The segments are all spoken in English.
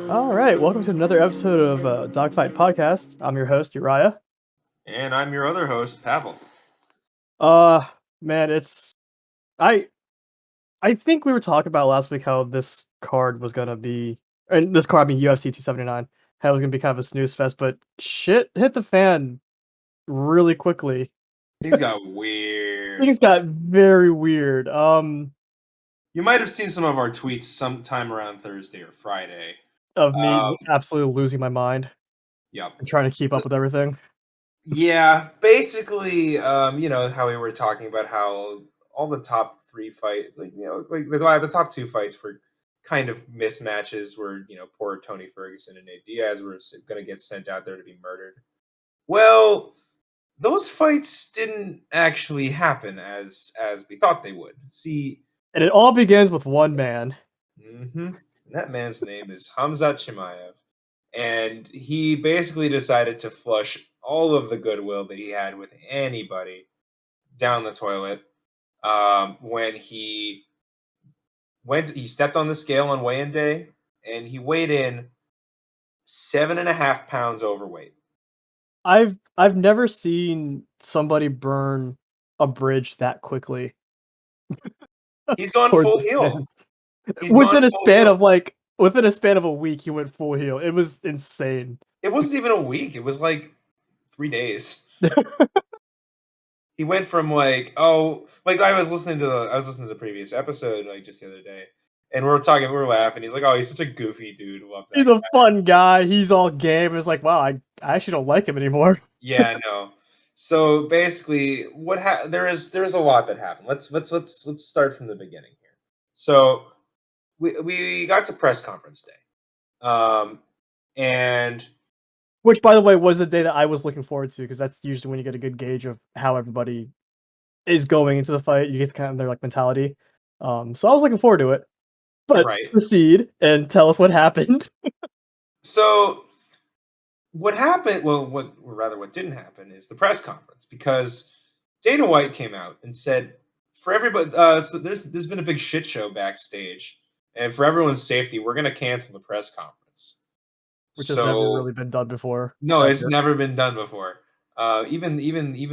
All right, welcome to another episode of Dogfight Podcast. I'm your host Uriah. And I'm your other host, Pavel. Uh, man, I I think we were talking about last week how this card was gonna be, and this card being UFC 279, how it was gonna be kind of a snooze fest, but shit hit the fan really quickly. Things got weird. Things got very weird. You might have seen some of our tweets sometime around Thursday or Friday. Of me Um, absolutely losing my mind yep. and trying to keep up with everything. Yeah, basically, you know how we were talking about how all the top three fights, like the top two fights were kind of mismatches. Where poor Tony Ferguson and Nate Diaz were going to get sent out there to be murdered. Well, those fights didn't actually happen as we thought they would. See. And it all begins with one man. Mm-hmm. That man's name is Hamzat Chimaev, and he basically decided to flush all of the goodwill that he had with anybody down the toilet when he stepped on the scale on weigh-in day, and he weighed in 7.5 pounds overweight. I've never seen somebody burn a bridge that quickly. He's gone Towards full the heel. fans. He's gone full heel. Within a span of a week, he went full heel. It was insane. It wasn't even a week. It was like 3 days. He went from I was listening to the previous episode just the other day, and we were laughing. He's like, "Oh, he's such a goofy dude. Love that He's a fun guy. He's all game. It's like, wow, I actually don't like him anymore. Yeah, no. So basically, there is a lot that happened. Let's start from the beginning here. So we got to press conference day, and which, by the way, was the day that I was looking forward to, because that's usually when you get a good gauge of how everybody is going into the fight. You get kind of their mentality. So I was looking forward to it. But proceed and tell us what happened. So what happened? Well, what didn't happen is the press conference, because Dana White came out and said, for everybody, so there's been a big shit show backstage, and for everyone's safety, we're going to cancel the press conference. Which has never really been done before. No, it's never been done before. Even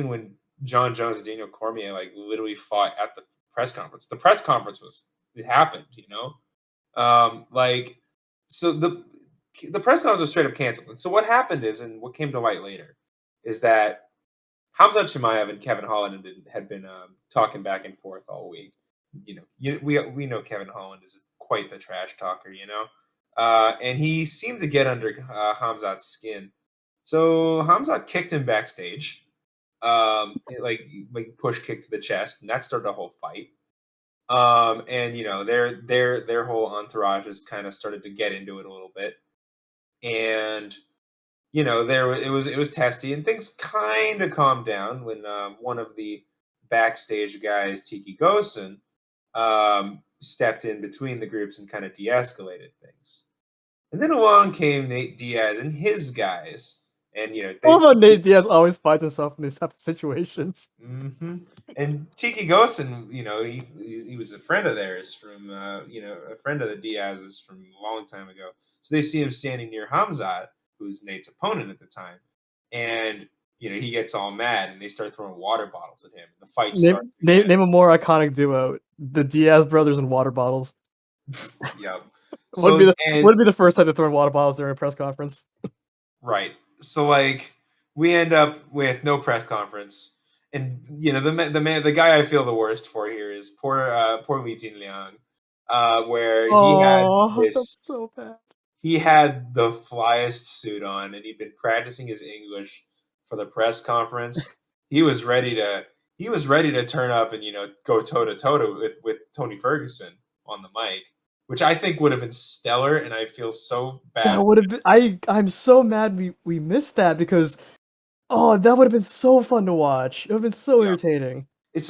when John Jones and Daniel Cormier literally fought at the press conference. The press conference it happened, so the press conference was straight up canceled. And so what happened is, and what came to light later, is that Hamzat Chimaev and Kevin Holland had been talking back and forth all week. We know Kevin Holland is quite the trash talker, and he seemed to get under Hamzat's skin. So Hamzat kicked him backstage, push kick to the chest, and that started a whole fight. And their whole entourages kind of started to get into it a little bit, and it was testy, and things kind of calmed down when one of the backstage guys, Tiki Gosen, stepped in between the groups and kind of de-escalated things. And then along came Nate Diaz and his guys. And Nate Diaz always finds himself in these type of situations. Mm-hmm. And Tiki Gosen, he was a friend of theirs from a friend of the Diaz's from a long time ago. So they see him standing near Hamzat, who's Nate's opponent at the time, and he gets all mad, and they start throwing water bottles at him. And the fight starts. Name a more iconic duo: the Diaz brothers and water bottles. Yep. Would be the first time to throw water bottles during a press conference. Right. So we end up with no press conference, and the guy I feel the worst for here is poor Li Jinliang, where so bad. He had the flyest suit on, and he'd been practicing his English for the press conference. He was ready to turn up and go toe to toe with Tony Ferguson on the mic, which I think would have been stellar, and I feel so bad. That would have been. I'm so mad we missed that, because that would have been so fun to watch. It would have been so entertaining. This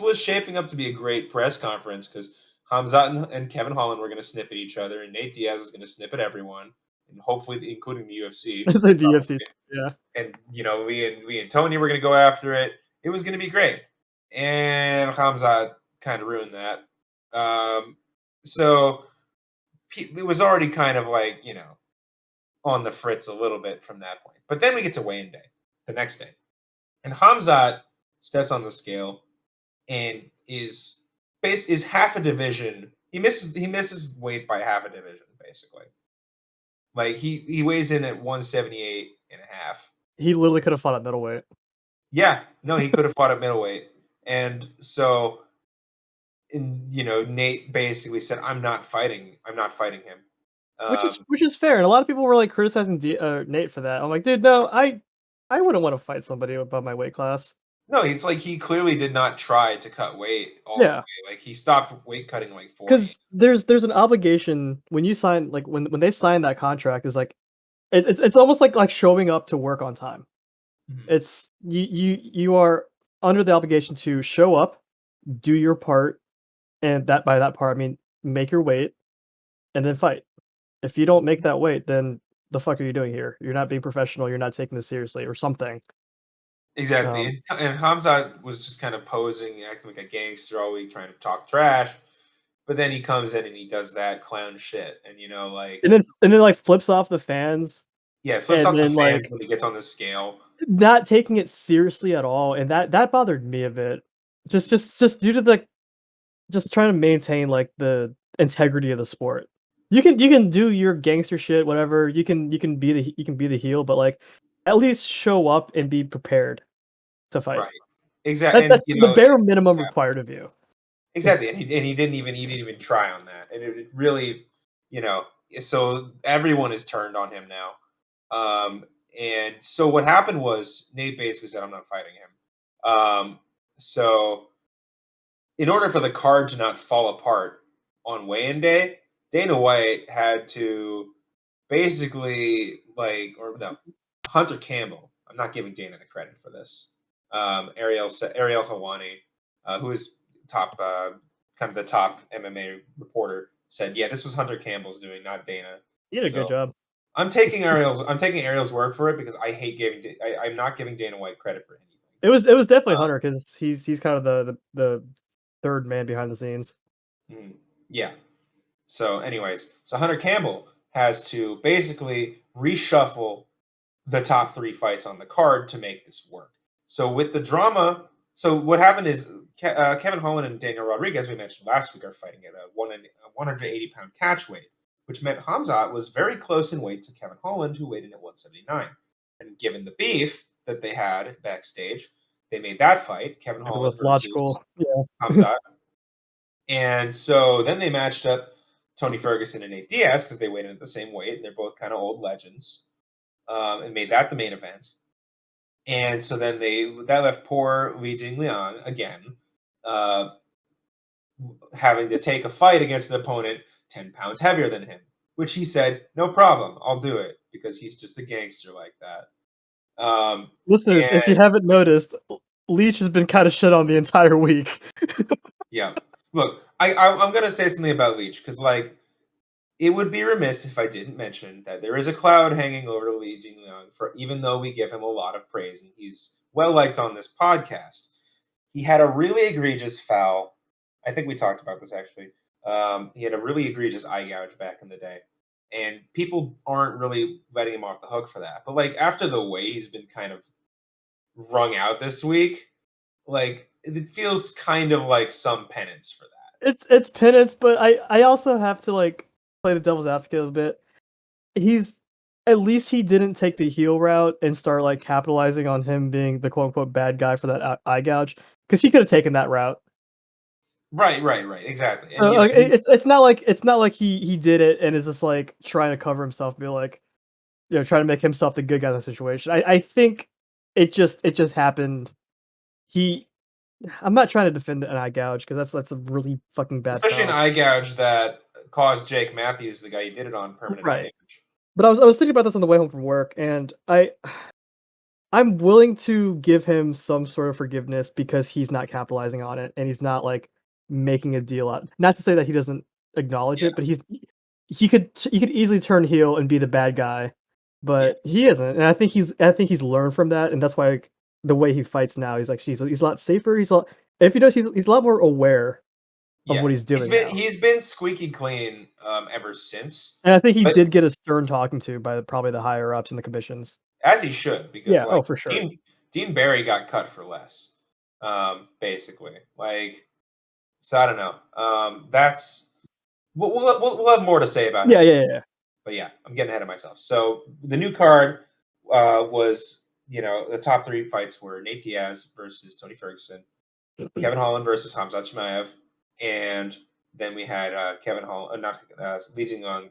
was shaping up to be a great press conference, because Hamzat and Kevin Holland were going to snip at each other, and Nate Diaz is going to snip at everyone, and hopefully including the UFC. The UFC, yeah. And Lee and Tony were going to go after it. It was going to be great, and Hamzat kind of ruined that. So it was already kind of like, on the fritz a little bit from that point. But then we get to weigh-in day, the next day, and Hamzat steps on the scale and is half a division. He misses weight by half a division, basically. Like he weighs in at 178 and a half. He literally could have fought at middleweight. Yeah, no, he could have fought at middleweight. And so, Nate basically said, I'm not fighting him. Which is fair, and a lot of people were, like, criticizing Nate for that. I'm like, "Dude, no, I wouldn't wanna fight somebody above my weight class." No, it's like he clearly did not try to cut weight all the Yeah, way. Like he stopped weight cutting like 40. because there's an obligation when you sign like, when they sign that contract is, like it's almost like showing up to work on time. Mhm. It's you are under the obligation to show up, do your part, and that by that part, I mean, make your weight, and then fight. If you don't make that weight, then the fuck are you doing here? You're not being professional, you're not taking this seriously or something. Exactly. Um, And Hamzat was just kind of posing, acting like a gangster all week, trying to talk trash. But then he comes in and he does that clown shit. And like, and then, like, flips off the fans, yeah, flips and off the then, fans like, when he gets on the scale. not taking it seriously at all, and that bothered me a bit. Just due to the just trying to maintain, like, the integrity of the sport. You can do your gangster shit, whatever, you can be the heel, but, like, at least show up and be prepared to fight. Right. Exactly. And That's the bare minimum required of you. exactly, and he didn't even try on that, and it really, you know, so everyone is turned on him now. And so what happened was Nate basically said, "I'm not fighting him." So in order for the card to not fall apart on weigh-in day, Dana White had to basically or no, Hunter Campbell. I'm not giving Dana the credit for this. Ariel Hawani, who is top, kind of the top MMA reporter, said, "Yeah, this was Hunter Campbell's doing, not Dana." You did a good So job. I'm taking Ariel's word for it because I hate I'm not giving Dana White credit for anything. It was definitely Uh, Hunter because he's kind of the 3rd man behind the scenes. yeah. So, anyways, so Hunter Campbell has to basically reshuffle the top three fights on the card to make this work. So with the drama, so what happened is Kevin Holland and Daniel Rodriguez, we mentioned last week, are fighting at a 180-pound catch weight, which meant Hamzat was very close in weight to Kevin Holland, who weighed in at 179. And given the beef that they had backstage, they made that fight, Kevin Like, the Holland most versus logical, yeah. Hamzat. And so then they matched up Tony Ferguson and Nate Diaz because they weighed in at the same weight, and they're both kind of old legends, and made that the main event. And so then that left poor Li Jingliang again, uh, having to take a fight against an opponent 10 pounds heavier than him, which he said, no problem, I'll do it, because he's just a gangster like that. Listeners, if you And haven't noticed, Leech has been kinda shit on the entire week. yeah, look, I'm going to say something about Leach, because like, it would be remiss if I didn't mention that there is a cloud hanging over Li Jingliang, for even though we give him a lot of praise and he's well liked on this podcast. He had a really egregious foul. I think we talked about this actually. He had a really egregious eye gouge back in the day, and people aren't really letting him off the hook for that. But like after the way he's been kind of wrung out this week, like it feels kind of like some penance for that. It's penance, but I also have to, like, play the devil's advocate a bit. He's At least he didn't take the heel route and start, like, capitalizing on him being the quote unquote "bad guy" for that eye gouge, because he could've taken that route. Right, exactly. And So, like, it's not like he did it and is just, like, trying to cover himself, be like, trying to make himself the good guy in the situation. I think it just happened. He I'm not trying to defend an eye gouge because that's a really fucking bad especially an foul. eye gouge that caused Jake Matthews, the guy he did it on, permanent eye Right. damage. But I was thinking about this on the way home from work, and I'm willing to give him some sort of forgiveness because he's not capitalizing on it, and he's not, like, making a deal out, not to say that he doesn't acknowledge Yeah, it, but he could easily turn heel and be the bad guy, yeah, but he isn't, and I think he's learned from that, and that's why, like, the way he fights now, he's a lot safer, he's a lot if you notice, he's a lot more aware of Yeah, what he's doing now. he's been squeaky clean ever since, And I think he but did get a stern talking to by probably the higher ups in the commissions. as he should, because Yeah, oh, like for sure. Dean Barry got cut for less, basically. Like, so I don't know. That's we'll have more to say about him, Yeah, yeah, yeah. but yeah, I'm getting ahead of myself. So the new card was, the top three fights were Nate Diaz versus Tony Ferguson, Kevin Holland versus Hamzat Chimaev, and then we had Kevin Holland, not Li Jingliang.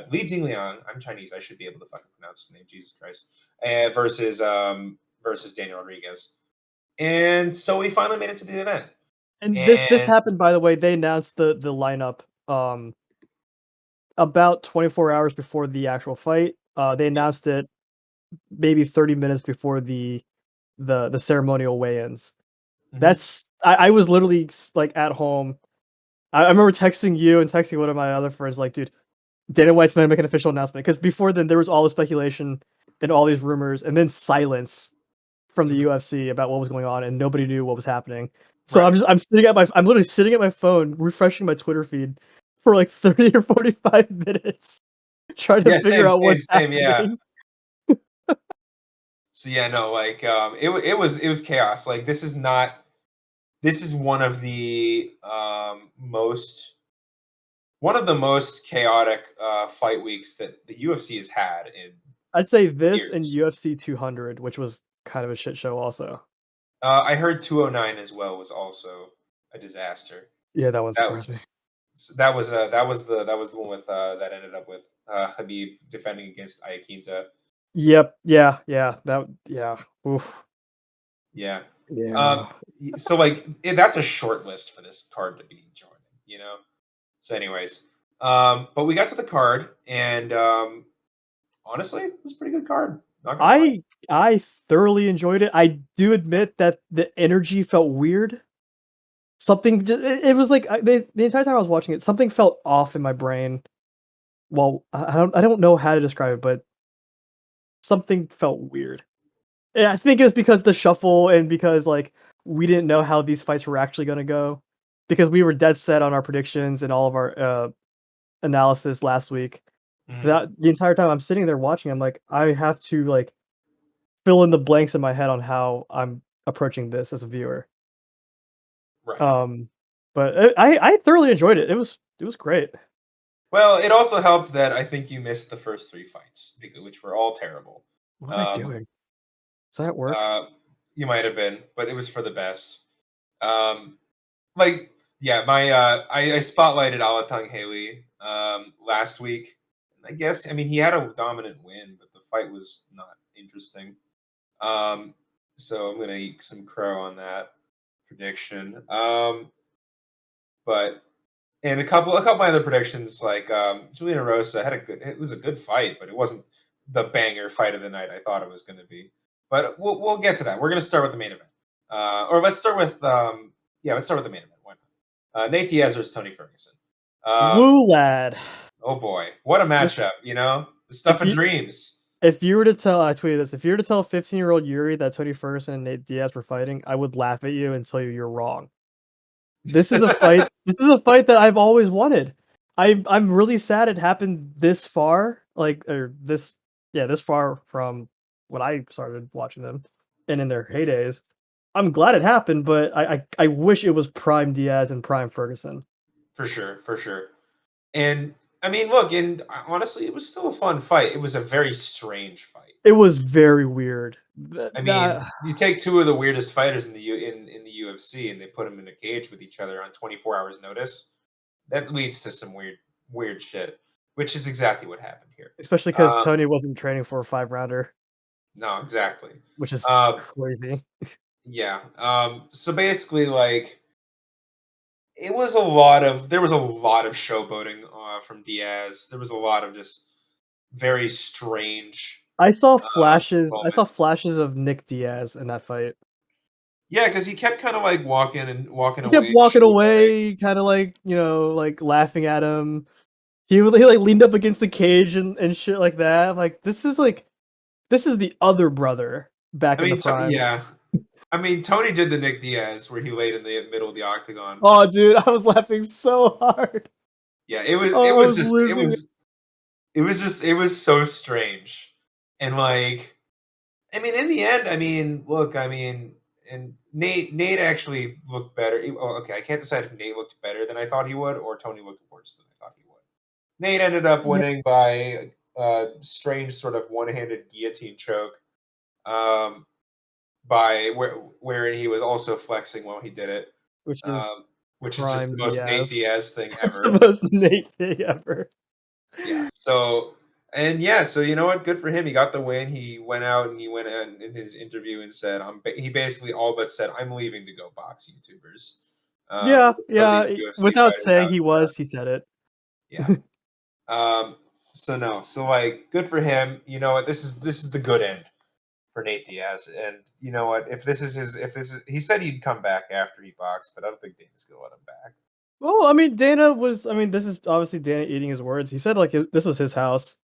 Li Jingliang, I'm Chinese. I should be able to fucking pronounce his name. Jesus Christ. Versus Daniel Rodriguez, and so we finally made it to the event. And this And happened, by the way. They announced the lineup about 24 hours before the actual fight. They announced it maybe 30 minutes before the ceremonial weigh-ins. mhm, I was literally like at home. I remember texting you and texting one of my other friends, like, dude, Dana White's gonna make an official announcement. Because before then, there was all the speculation and all these rumors, and then silence from the mhm, UFC about what was going on, and nobody knew what was happening. So right. I'm literally sitting at my phone, refreshing my Twitter feed for like 30 or 45 minutes, trying to Yeah, figure same, out same, what's same. Yeah. happening. So yeah, no, like it was chaos. Like this is one of the most chaotic fight weeks that the UFC has had in I'd say this and years. UFC 200, which was kind of a shit show also. I heard 209 as well was also a disaster. Yeah, that one That surprised me. that was the one with that ended up with Habib defending against Iaquinta. Yep. Yeah. Yeah. Yeah. Oof. Yeah. Yeah. So like that's a short list for this card to be joining, you know. So, anyways, but we got to the card, and honestly, it was a pretty good card. Not gonna lie. I I thoroughly enjoyed it. I do admit that the energy felt weird. Something just it was like the entire time I was watching it, something felt off in my brain. Well, I don't know how to describe it, but something felt weird. And I think it was because the shuffle and because like we didn't know how these fights were actually gonna go. Because we were dead set on our predictions and all of our analysis last week. Mhm. That the entire time I'm sitting there watching, I'm like, I have to like fill in the blanks in my head on how I'm approaching this as a viewer. Right. Um, but I thoroughly enjoyed it. It was great. Well, it also helped that I think you missed the first three fights, which were all terrible. What was I Um, doing? Was I at work? uh, you might have been, but it was for the best. Um, like, yeah, I spotlighted Alatang Haley last week. I guess, I mean, he had a dominant win, but the fight was not interesting. Um, so I'm gonna eat some crow on that prediction. But and a couple of my other predictions, like Juliana Rosa had it was a good fight, but it wasn't the banger fight of the night I thought it was going to be. But we'll get to that. We're going to start with the main event, or let's start with let's start with the main event. Why not? Nate Diaz versus Tony Ferguson. Um, Woo lad. oh boy, what a This matchup! You know, the stuff if of you dreams. if you were to tell I tweeted this, if you were to tell 15-year-old Yuri that Tony Ferguson and Nate Diaz were fighting, I would laugh at you and tell you you're wrong. This is a fight that I've always wanted. I'm really sad it happened this far, like or this yeah, this far from when I started watching them and in their heydays. I'm glad it happened, but I wish it was prime Diaz and prime Ferguson. For sure, for sure. And I mean, look, and honestly, it was still a fun fight. It was a very strange fight. It was very weird. I mean, you take two of the weirdest fighters in the UFC and they put them in a cage with each other on 24 hours notice. That leads to some weird shit, which is exactly what happened here. Especially because Um, Tony wasn't training for a 5 rounder, no, exactly. which is Um, crazy. yeah. So basically, like, there was a lot of showboating from Diaz. There was a lot of just very strange I saw moments. flashes of Nick Diaz in that fight. Yeah, because he kept kind of like walking He kept away, walking showboating. away, kinda like, like, laughing at him. He, like, leaned up against the cage and shit like that. I'm like, this is the other brother back I in the mean, prime. yeah. I mean, Tony did the Nick Diaz where he laid in the middle of the octagon. Oh, dude, I was laughing so hard. Yeah, it was it Oh, I was was just losing it. it was so strange. And like I mean, in the end, I mean, look, I mean, and Nate actually looked better. Oh, okay, I can't decide if Nate looked better than I thought he would or Tony looked worse than I thought he would. Nate ended up Yeah, winning by a strange sort of one-handed guillotine choke. Um, by wherein he was also flexing while he did it, which is um, which is just prime the most Nate Diaz. Diaz thing That's the ever. most Nate thing ever. Yeah. So and yeah, so you know what? Good for him. He got the win. He went out and he went in his interview and said, he basically all but said, I'm leaving to go box YouTubers. Yeah, Go leave yeah. UFC Without fighters saying out. he was, he said it. Yeah. So no. So like, good for him. You know what? This is the good end for Nate Diaz. And you know what? If this is, he said he'd come back after he boxed, but I don't think Dana's gonna let him back. Well, I mean, I mean, this is obviously Dana eating his words. He said like this was his house.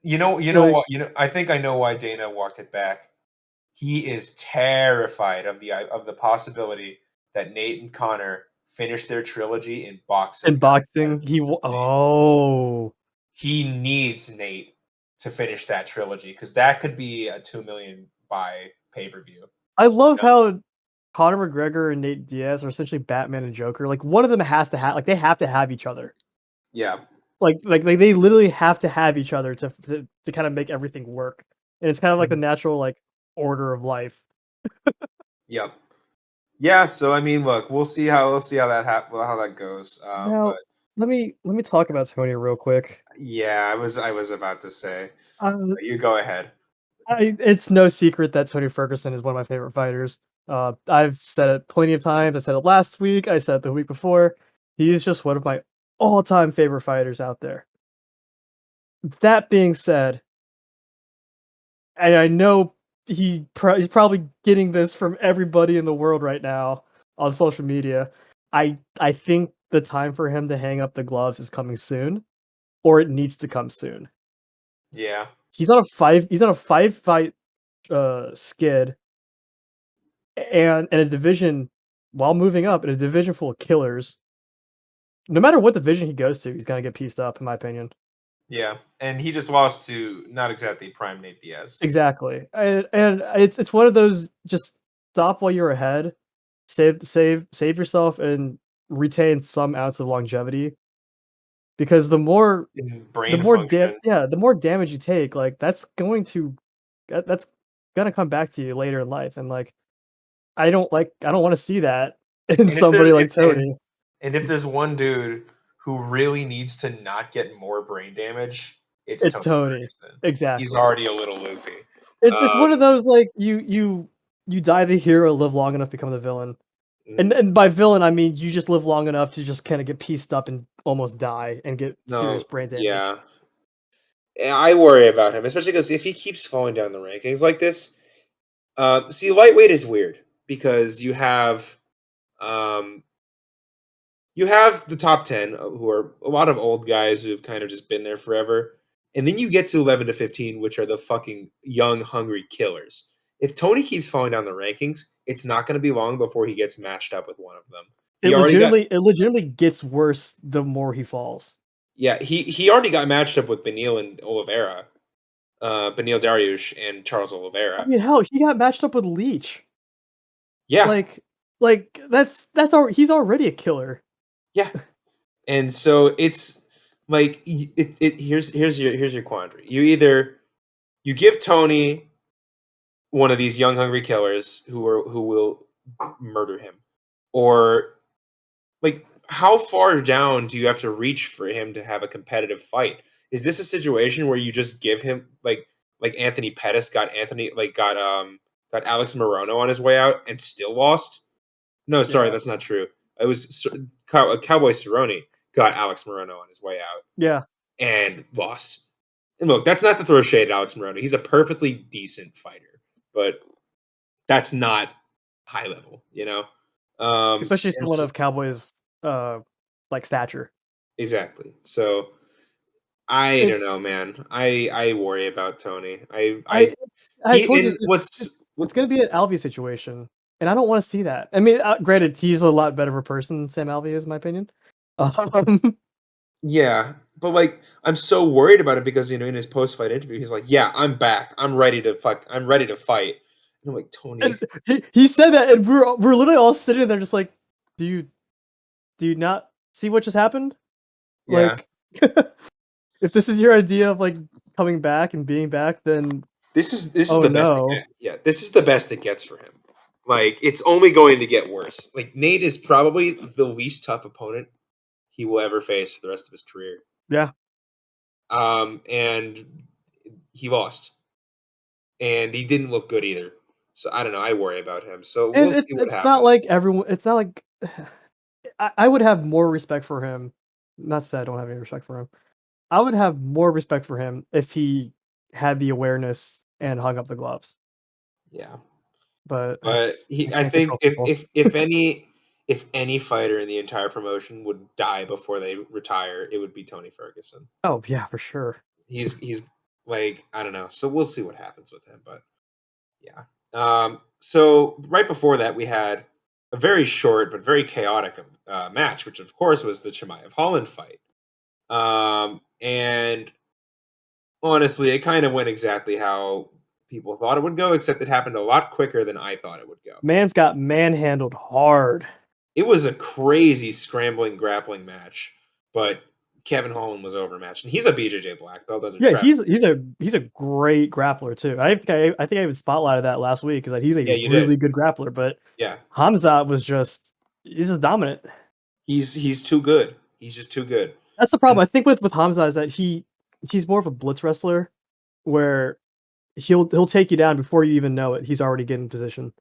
You know Like what? I think I know why Dana walked it back. He is terrified of the possibility that Nate and Connor finish their trilogy in boxing in outside boxing, of UFC. oh, He needs Nate to finish that trilogy because that could be a 2 million buy pay per view. I love how Conor McGregor and Nate Diaz are essentially Batman and Joker. Like one of them has to have, like they have to have each other. Yeah. Like they literally have to have each other to kind of make everything work. And it's kind of like the Mhm. natural like order of life. Yep. Yeah. So I mean, look, we'll see how how that goes. But Now, let me talk about Tony real quick. yeah, I was about to say. Uh, You go ahead. it's no secret that Tony Ferguson is one of my favorite fighters. I've said it plenty of times. I said it last week. I said it the week before. He's just one of my all-time favorite fighters out there. That being said, and I know he's probably getting this from everybody in the world right now on social media. I think the time for him to hang up the gloves is coming soon, or it needs to come soon. Yeah. He's on a five fight skid and in a division while moving up in a division full of killers. No matter what division he goes to, he's gonna get pieced up, in my opinion. Yeah. And he just lost to not exactly prime Nate Diaz. Exactly, and it's one of those just stop while you're ahead, save yourself, and retain some ounce of longevity because In brain function. the more damage you take, like that's gonna come back to you later in life, and like I don't want to see that in And if there's somebody like Tony. and if there's one dude who really needs to not get more brain damage, it's It's Tony Tony, Ferguson. He's exactly. already a little loopy. It's Um, one of those like you die the hero, live long enough to become the villain. mhm. And by villain, I mean you just live long enough to just kinda get pieced up and almost die and get serious No, brain damage. yeah. I worry about him, especially because if he keeps falling down the rankings like this, see, lightweight is weird because um, you have the top 10 who are a lot of old guys who've kind of just been there forever. And then you get to 11 to 15, which are the fucking young, hungry killers. If Tony keeps falling down the rankings, it's not going to be long before he gets matched up with one of them. He already got, It legitimately gets worse the more he falls. yeah, he already got matched up with Benil and Oliveira, Benil Dariush and Charles I Oliveira. mean, hell, he got matched up with Leech. Yeah, Like he's already a killer. yeah. And so it's like here's your quandary. You give Tony one of these young hungry killers who will murder him, or like how far down do you have to reach for him to have a competitive fight? Is this a situation where you just give him like Anthony Pettis got got Alex Morono on his way out and still lost? No, sorry, Yeah. that's not true. It was Cowboy Cerrone got Alex Morono on his way out Yeah. and lost. And look, that's not to throw shade at Alex Morono. He's a perfectly decent fighter, but that's not high level, you know? Especially And someone of Cowboys uh like stature. exactly. So I don't It's know, man. I worry about Tony. I I He told you and this. It's gonna be an Alvey situation, and I don't wanna see that. I mean, granted, he's a lot better of a person than Sam Alvey is, in my opinion. Um, Yeah, but, like, I'm so worried about it because, in his post-fight interview, he's like, "Yeah, I'm back. I'm ready to fight." And I'm like, and "Tony." he said that, and we're literally all sitting there just like, "Do you do you not see what just happened? Yeah. Like, if this is your idea of, like, coming back and being back, then This is oh, the best it no." gets. Yeah, this is the best it gets for him. Like, it's only going to get worse. Like, Nate is probably the least tough opponent he will ever face for the rest of his career. Yeah. And he lost, and he didn't look good either. So I don't know. I worry about him. So And we'll see what it's not happens. like everyone it's not like I would have more respect for him, not to say I don't have any respect for him. I would have more respect for him if he had the awareness and hung up the gloves, Yeah. but But I I can't think control people. if any fighter in the entire promotion would die before they retire, it would be Tony Ferguson. Oh, yeah, for sure. He's like, I don't know. So we'll see what happens with him. But yeah. So right before that, we had a very short but very chaotic match, which of course was the Chimaev Holland fight. And honestly, it kind of went exactly how people thought it would go, except it happened a lot quicker than I thought it would go. Man's got manhandled hard. It was a crazy scrambling grappling match, but Kevin Holland was overmatched, and he's a BJJ black belt. Those are Yeah, Travis. he's a great grappler too. I think I even spotlighted that last week because like, he's a Yeah, you did. really good grappler, but Yeah, Hamzat was just he's just dominant. he's too good. He's just too good. That's the And problem. I think with Hamzat is that he's more of a blitz wrestler where he'll take you down before you even know it. He's already getting position.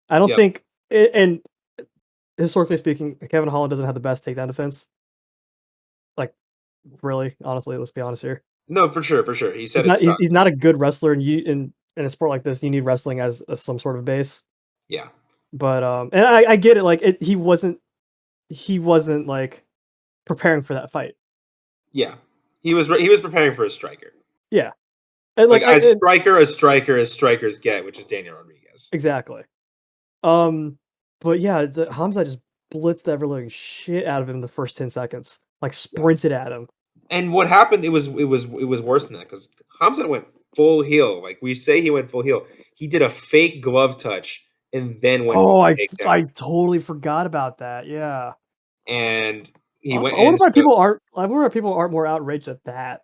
I don't yep, think and historically speaking, Kevin Holland doesn't have the best takedown defense. Like, really, honestly, let's be honest here. no, for sure. He said it He's sucked. not a good wrestler, and you in a sport like this, you need wrestling as some sort of base. Yeah, But, and I get it, like, he wasn't, like, preparing for that fight. yeah. He was preparing for a striker, Yeah, and, like like, I and as strikers get, which is Daniel Rodriguez. exactly. Um, but yeah, the Hamza just blitzed the ever living shit out of him in the first 10 seconds, like, Yeah. sprinted at him. And what happened? It was worse than that because Hamza went full heel. Like we say, he went full heel. He did a fake glove touch and then went for Oh, the takedown. I totally forgot about that, yeah. And he went, I wonder and why so people aren't more outraged at that.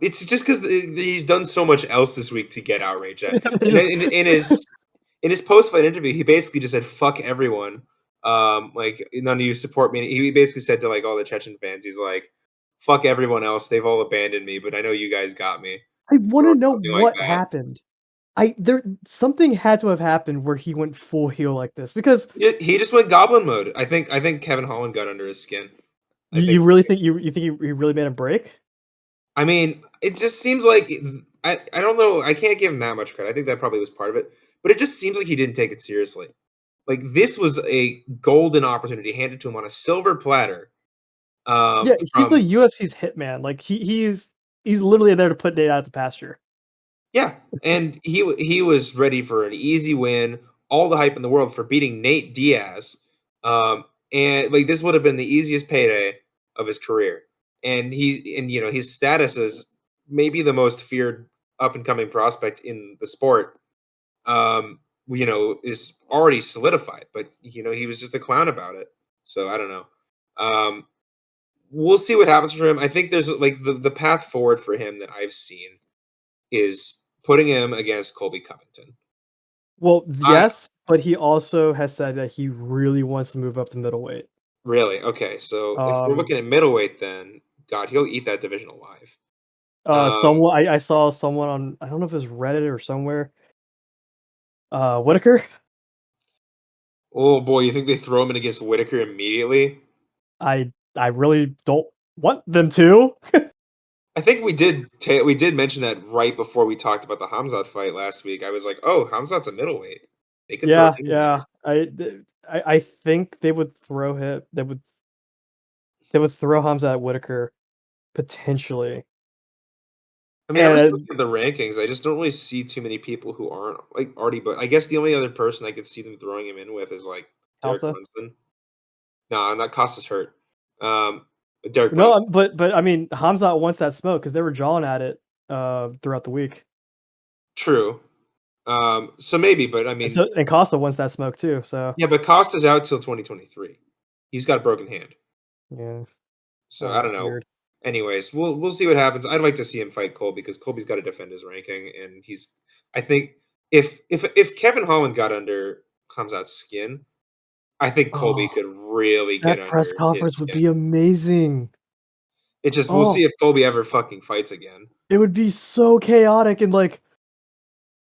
it's just because he's done so much else this week to get outrage at. They're And then just in his post fight interview, he basically just said "fuck everyone." Like none of you support me. He basically said to like all the Chechen fans, he's like, "Fuck everyone else. They've all abandoned me, but I know you guys got me," I wanna or know something like what that. happened. I there something had to have happened where he went full heel like this because He just went goblin mode. I think Kevin Holland got under his skin. I you think really think you think he really made a break? I mean, it just seems like I don't know. I can't give him that much credit. I think that probably was part of it, but it just seems like he didn't take it seriously. Like this was a golden opportunity handed to him on a silver platter. Yeah, he's the From UFC's hitman, like, he's literally there to put Nate out of the pasture. Yeah, and he was ready for an easy win, all the hype in the world for beating Nate Diaz, and like this would have been the easiest payday of his career. And his status as maybe the most feared up and coming prospect in the sport, is already solidified. But he was just a clown about it. So I don't know. Um, we'll see what happens for him. I think there's like the path forward for him that I've seen is putting him against Colby Covington. Well, I yes, but he also has said that he really wants to move up to middleweight. Really? Okay, so if we're Um, looking at middleweight, then God, he'll eat that division alive. Um, I saw someone on I don't know if it was Reddit or somewhere, Whitaker? oh boy, you think they throw him in against Whitaker immediately? I really don't want them to. I think we did mention that right before we talked about the Hamzat fight last week. I was like, oh, Hamzat's a middleweight. They could throw Yeah, him in there. yeah. I think they would throw Hamza at Whitaker potentially. I mean, I was And looking at the rankings. I just don't really see too many people who aren't like already. But I guess the only other person I could see them throwing him in with is like Derek Elsa. Brunson. No, not Costa's hurt. Um, Derek No, Brunson. but I mean, Hamzat wants that smoke because they were jawing at it throughout the week. True. So maybe, but I mean, And Costa wants that smoke too. So yeah, but Costa's out till 2023. He's got a broken hand. yeah, So I don't it's know. weird. Anyways, we'll see what happens. I'd like to see him fight Colby because Colby's got to defend his ranking, and he's. I think if Kevin Holland got under Khamzat's skin, I think Colby Oh, could really get that press under his conference would skin. be amazing. It just we'll Oh, see if Colby ever fucking fights again. it would be so chaotic and like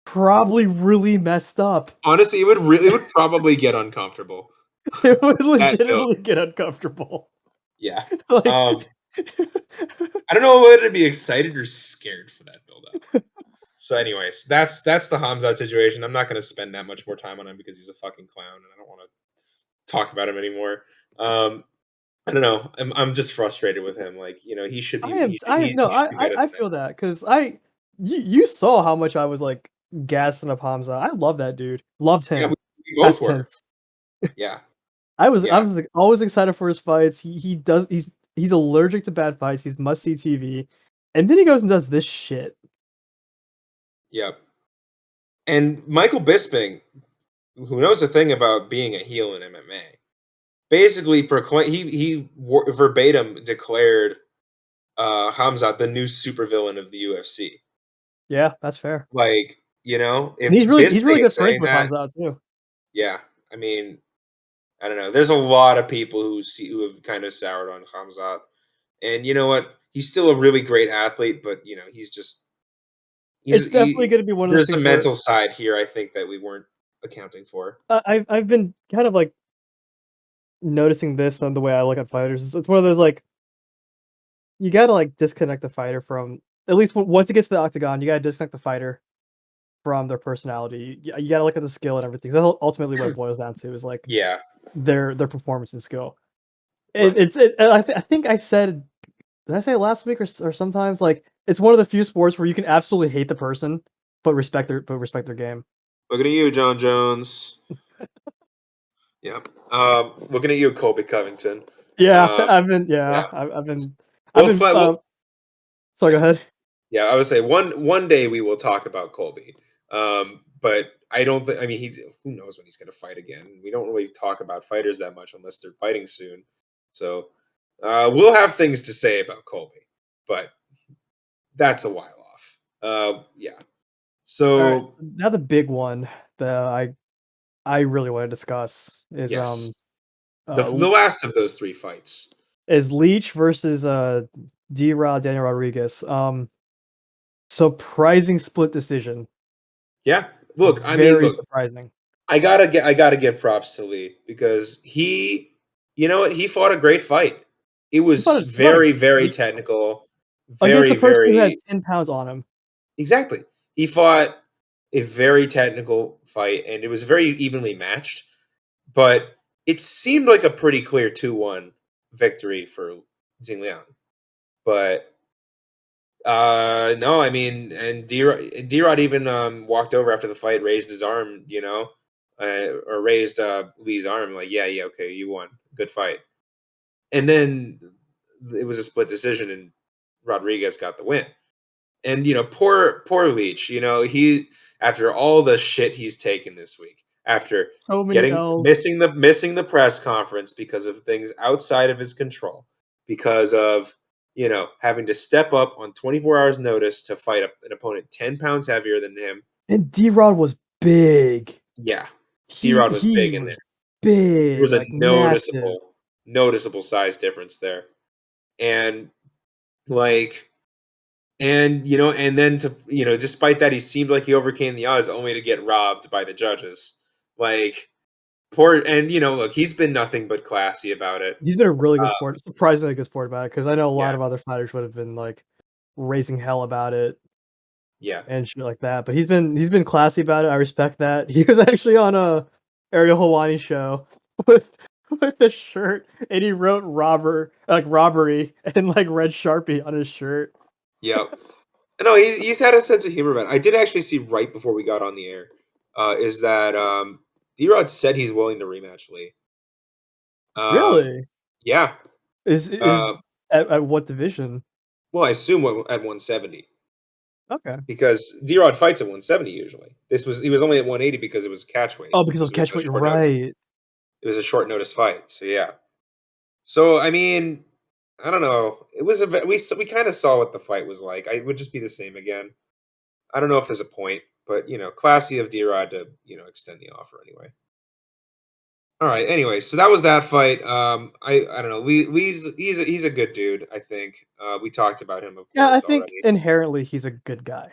probably really messed up. Honestly, it would probably get uncomfortable. It would That build, legitimately get uncomfortable. yeah. Like Um, I don't know whether to be excited or scared for that build up. So, anyways, that's the Hamzat situation. I'm not going to spend that much more time on him because he's a fucking clown, and I don't want to talk about him anymore. I don't know. I'm just frustrated with him. Like, he should be I am no, he should be better I than that. feel that because you saw how much I was like gassing up Hamza. I love that dude. Loved Yeah, him. we both Past were. tense. Yeah, I yeah, was like always excited for his fights. He's allergic to bad fights. He's must see TV, and then he goes and does this shit. yep. And Michael Bisping, who knows a thing about being a heel in MMA, basically proclaimed verbatim declared Hamzat the new supervillain of the UFC. Yeah, that's fair. Like, And if he's really Bisping good is friends saying with that, Hamza too. yeah, I mean, I don't know. There's a lot of people who have kind of soured on Hamzat, and you know what? He's still a really great athlete, but It's definitely going to be one of those there's a things where mental side here I think that we weren't accounting for. I've been kind of like noticing this on the way I look at fighters. It's one of those like you gotta like disconnect the fighter from at least once it gets to the octagon. You gotta disconnect the fighter from their personality. You gotta look at the skill and everything. That's ultimately what it boils down to is like Yeah, their performance and skill. right. And I think I said did I say it last week or sometimes like it's one of the few sports where you can absolutely hate the person but respect their game. Looking at you, John Jones. Yep. Looking at you, Colby Covington. Yeah, Um, yeah. I've We'll been fly. sorry, go Yeah, ahead. yeah. I would say one day we will talk about Colby. But I don't think. I mean, who knows when he's going to fight again? We don't really talk about fighters that much unless they're fighting soon. So we'll have things to say about Colby, but that's a while off. Yeah. All right, So now the big one that I really want to discuss yes, uh the last of those three fights. is Leach versus D-Rod Daniel Rodriguez. Surprising split decision. Yeah. Look, I mean, Very look. surprising. I gotta give props to Lee because you know what, he fought a great fight. It was He fought a very, very great fight technical, against a very, person who had very 10 pounds on him. exactly. He fought a very technical fight, and it was very evenly matched. But it seemed like a pretty clear 2-1 victory for Xing But no, I mean, and D-Rod even walked over after the fight, raised his arm, or raised Lee's arm, like, yeah, yeah, okay, you won, good fight. And then it was a split decision, and Rodriguez got the win. And poor Leach, he after all the shit he's taken this week, after So many getting L's. missing the press conference because of things outside of his control, because of having to step up on 24 hours notice to fight an opponent 10 pounds heavier than him. And D-Rod was big. Yeah, D-Rod was He big in there. was There big, was a like massive. noticeable size difference there. And like and then despite that, he seemed like he overcame the odds only to get robbed by the judges. Like poor, and look, he's been nothing but classy about it. He's been a really good Uh, sport, surprisingly good sport about it, because I know a yeah, lot of other fighters would have been like raising hell about it yeah, and shit like that. But he's been classy about it. I respect that. He was actually on a Ariel Helwani show with a shirt, and he wrote robbery and like red Sharpie on his shirt. yep. No, he's had a sense of humor about it. I did actually see right before we got on the air, is that D-Rod said he's willing to rematch Lee. Um, Really? yeah. Uh, Is at what division? well, I assume at 170 Okay. because D-Rod fights at 170 usually. He was only at 180 because it was catch weight Oh, because of because it was catchweight, a short notice. right. It was a short notice fight. So yeah. So I mean, I don't know. It was we kind of saw what the fight was like. I would just be the same again. I don't know if there's a point, but classy of D-Rod to extend the offer anyway. All right. Anyway, so that was that fight. I don't know. He's a good dude. I think we talked about him, of Yeah, I course, think already. inherently he's a good guy.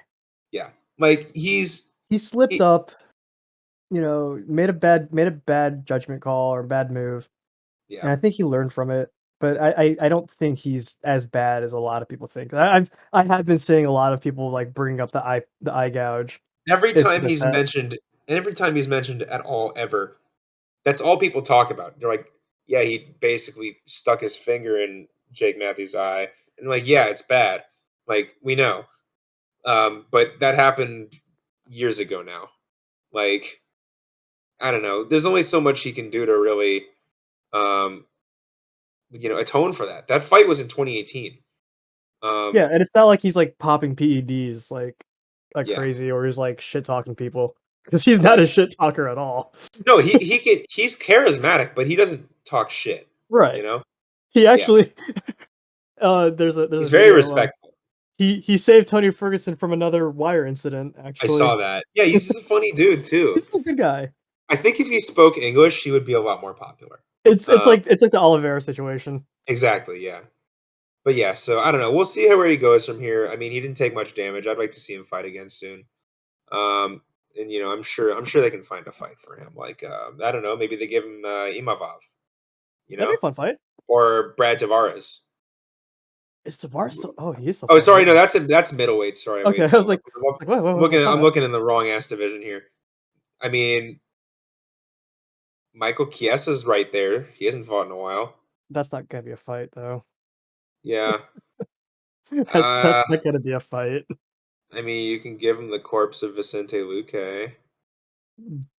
Yeah, like he's He slipped he. up, made a bad judgment call or bad move, Yeah, and I think he learned from it. But I don't think he's as bad as a lot of people think. I have been seeing a lot of people like bringing up the eye gouge. every It's time just like he's that. mentioned, every time he's mentioned at all ever, that's all people talk about. They're like, yeah, he basically stuck his finger in Jake Matthews' eye, and like, yeah, it's bad. Like we know, but that happened years ago now. Like I don't know. There's only so much he can do to really um, atone for that. That fight was in 2018. Yeah, Um, and it's not like he's like popping PEDs like yeah, crazy or he's like shit talking people because he's not right. a shit talker at all. No, he's charismatic, but he doesn't talk shit. You Right. know? He Yeah, actually there's a he's very video. respectful. He saved Tony Ferguson from another wire incident. I saw Actually, that. Yeah, he's just a funny dude too. he's a good guy. I think if he spoke English, he would be a lot more popular. It's Um, like it's like the Oliveira situation. exactly. Yeah, but yeah. So I don't know. We'll see where he goes from here. I mean, he didn't take much damage. I'd like to see him fight again soon. Um, and I'm sure they can find a fight for him. Like I don't know, maybe they give him Imavov, you That'd be know, a fun fight. or Brad Tavares. Is Tavares still? Oh, he is still Oh, fighting, sorry, no, isn't he? that's middleweight. Sorry, Okay, wait, I no, was like, I'm what looking. my I'm bad. looking in the wrong ass division here. I mean, Michael Chiesa's right there. He hasn't fought in a while. That's not gonna be a fight though. Yeah. That's Uh, not gonna be a fight. I mean, you can give him the corpse of Vicente Luque.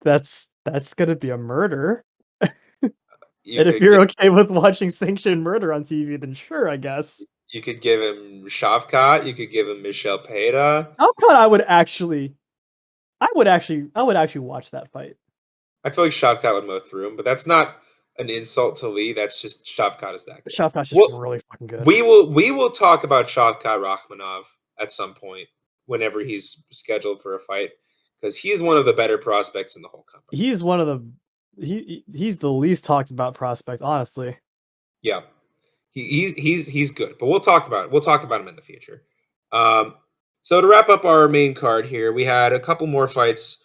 That's gonna be a murder. You And if could you're get. okay with watching sanctioned murder on TV, then sure, I guess. You could give him Shavkat. You could give him Michelle Pereira. Alcott, I would actually watch that fight. I feel like Shavkat would mow through him, but that's not an insult to Lee. That's just Shavkat is that good. Shavkat's just Well, really fucking good. we will talk about Shavkat Rachmanov at some point whenever he's scheduled for a fight because he's one of the better prospects in the whole company. He's one of the he's the least talked about prospect, honestly. Yeah, he's good, but we'll talk about it. We'll talk about him in the future. Um, so to wrap up our main card here, we had a couple more fights.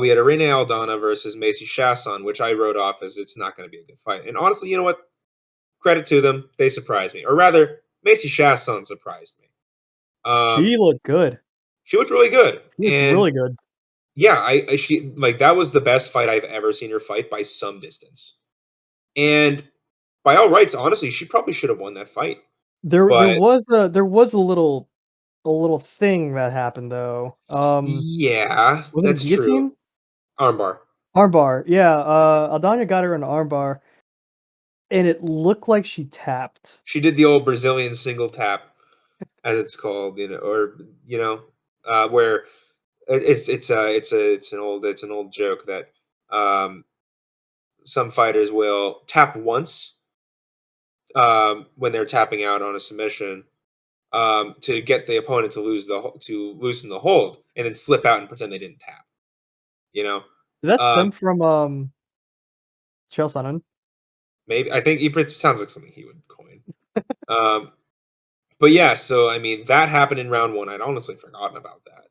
We had Irene Aldana versus Macy Chasson, which I wrote off as it's not going to be a good fight. And honestly, you know what? Credit to them, they surprised me, or rather, Macy Chasson surprised me. Um, She looked good. she looked really good, She looked and really good. yeah, she like that was the best fight I've ever seen her fight by some distance. And by all rights, honestly, she probably should have won that fight. But There was a little thing that happened though. yeah, Was it a that's true. guillotine? Armbar. Armbar. Yeah, Aldana got her an armbar, and it looked like she tapped. She did the old Brazilian single tap, as it's called, or where it's an old joke that um, some fighters will tap once when they're tapping out on a submission to get the opponent to loosen the hold, and then slip out and pretend they didn't tap. You know, Did that um, stem from Chael Sonnen? maybe I think it sounds like something he would coin. Um, but yeah, so I mean that happened in round one. I'd honestly forgotten about that.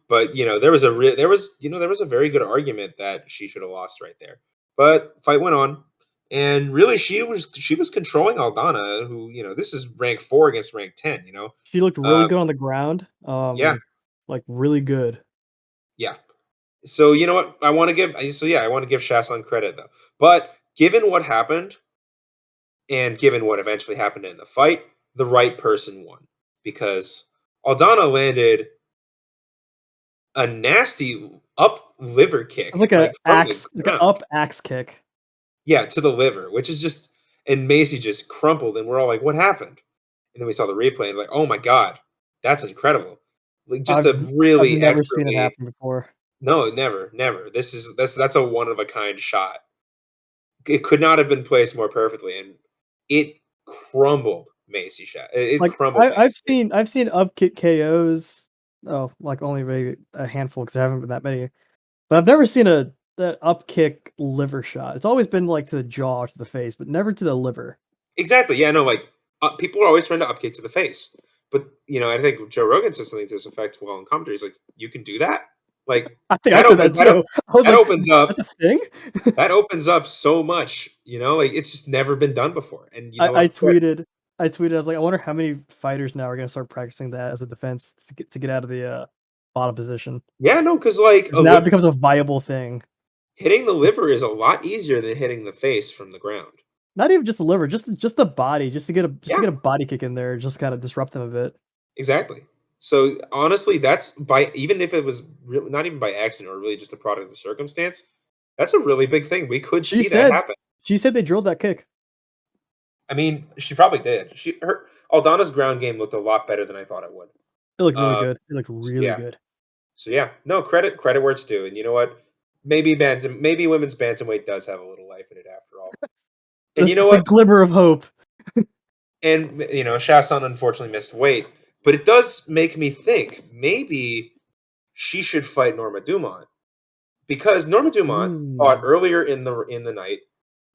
But there was a very good argument that she should have lost right there. But fight went on, and really she was controlling Aldana, who this is rank 4 against rank 10. She looked really Um, good on the ground. yeah, Like really good. yeah. So you know what I want to give Shasson credit though. But given what happened, and given what eventually happened in the fight, the right person won because Aldana landed a nasty up liver kick, Like like a from the axe, like an ground. up axe kick. Yeah, to the liver, which is just, and Macy just crumpled, and we're all like, "What happened?" And then we saw the replay, and like, "Oh my god, that's incredible!" Like just a I've really never seen it expertly. happen before. No, never, never. That's a one of a kind shot. It could not have been placed more perfectly, and it crumbled Macy shot. It Like, crumbled Macy. I've seen up kick KOs. Oh, like, only maybe a handful because there haven't been that many. But I've never seen a that up kick liver shot. It's always been, like, to the jaw or to the face, but never to the liver. Exactly. Yeah. No. Like people are always trying to upkick to the face, but I think Joe Rogan says something to this effect while in commentary. He's like, "You can do that." Like I think I that said that opens too. I was that like, opens up "That's a thing?" that opens up so much. Like it's just never been done before. And you I know I what? tweeted I tweeted, I was like, "I wonder how many fighters now are gonna start practicing that as a defense to get out of the, bottom position." Yeah. No. Because like 'Cause now it becomes a viable thing. hitting the liver is a lot easier than hitting the face from the ground. Not even just the liver, just the body, just to Yeah. get a body kick in there, just kinda disrupt them a bit. Exactly. So honestly, that's by even if it was not even by accident or really just a product of circumstance, that's a really big thing. We could She see that said happen. she said they drilled that kick. I mean, she probably did. Her Aldana's ground game looked a lot better than I thought it would. It looked really Uh, good. It looked so really yeah, good. so yeah, no credit where it's due. And you know what? Maybe women's bantamweight does have a little life in it after all. And you know The what? glimmer of hope. And Shasan unfortunately missed weight, but it does make me think maybe she should fight Norma Dumont because Norma Dumont fought Ooh. earlier in the night,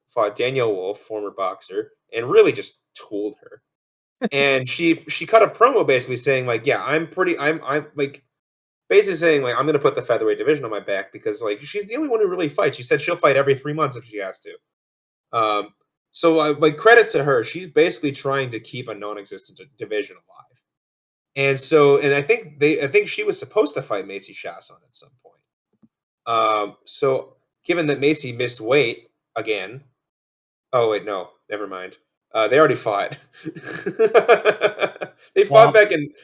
fought Danielle Wolf, former boxer, and really just tooled her. And she cut a promo basically saying like, yeah, I'm like basically saying like I'm gonna put the featherweight division on my back because like she's the only one who really fights. She said she'll fight every 3 months if she has to. Um, so like credit to her, she's basically trying to keep a non-existent division alive. And I think she was supposed to fight Macy Chasson at some point. So given that Macy missed weight again, oh wait, no, never mind. They already fought. Womp.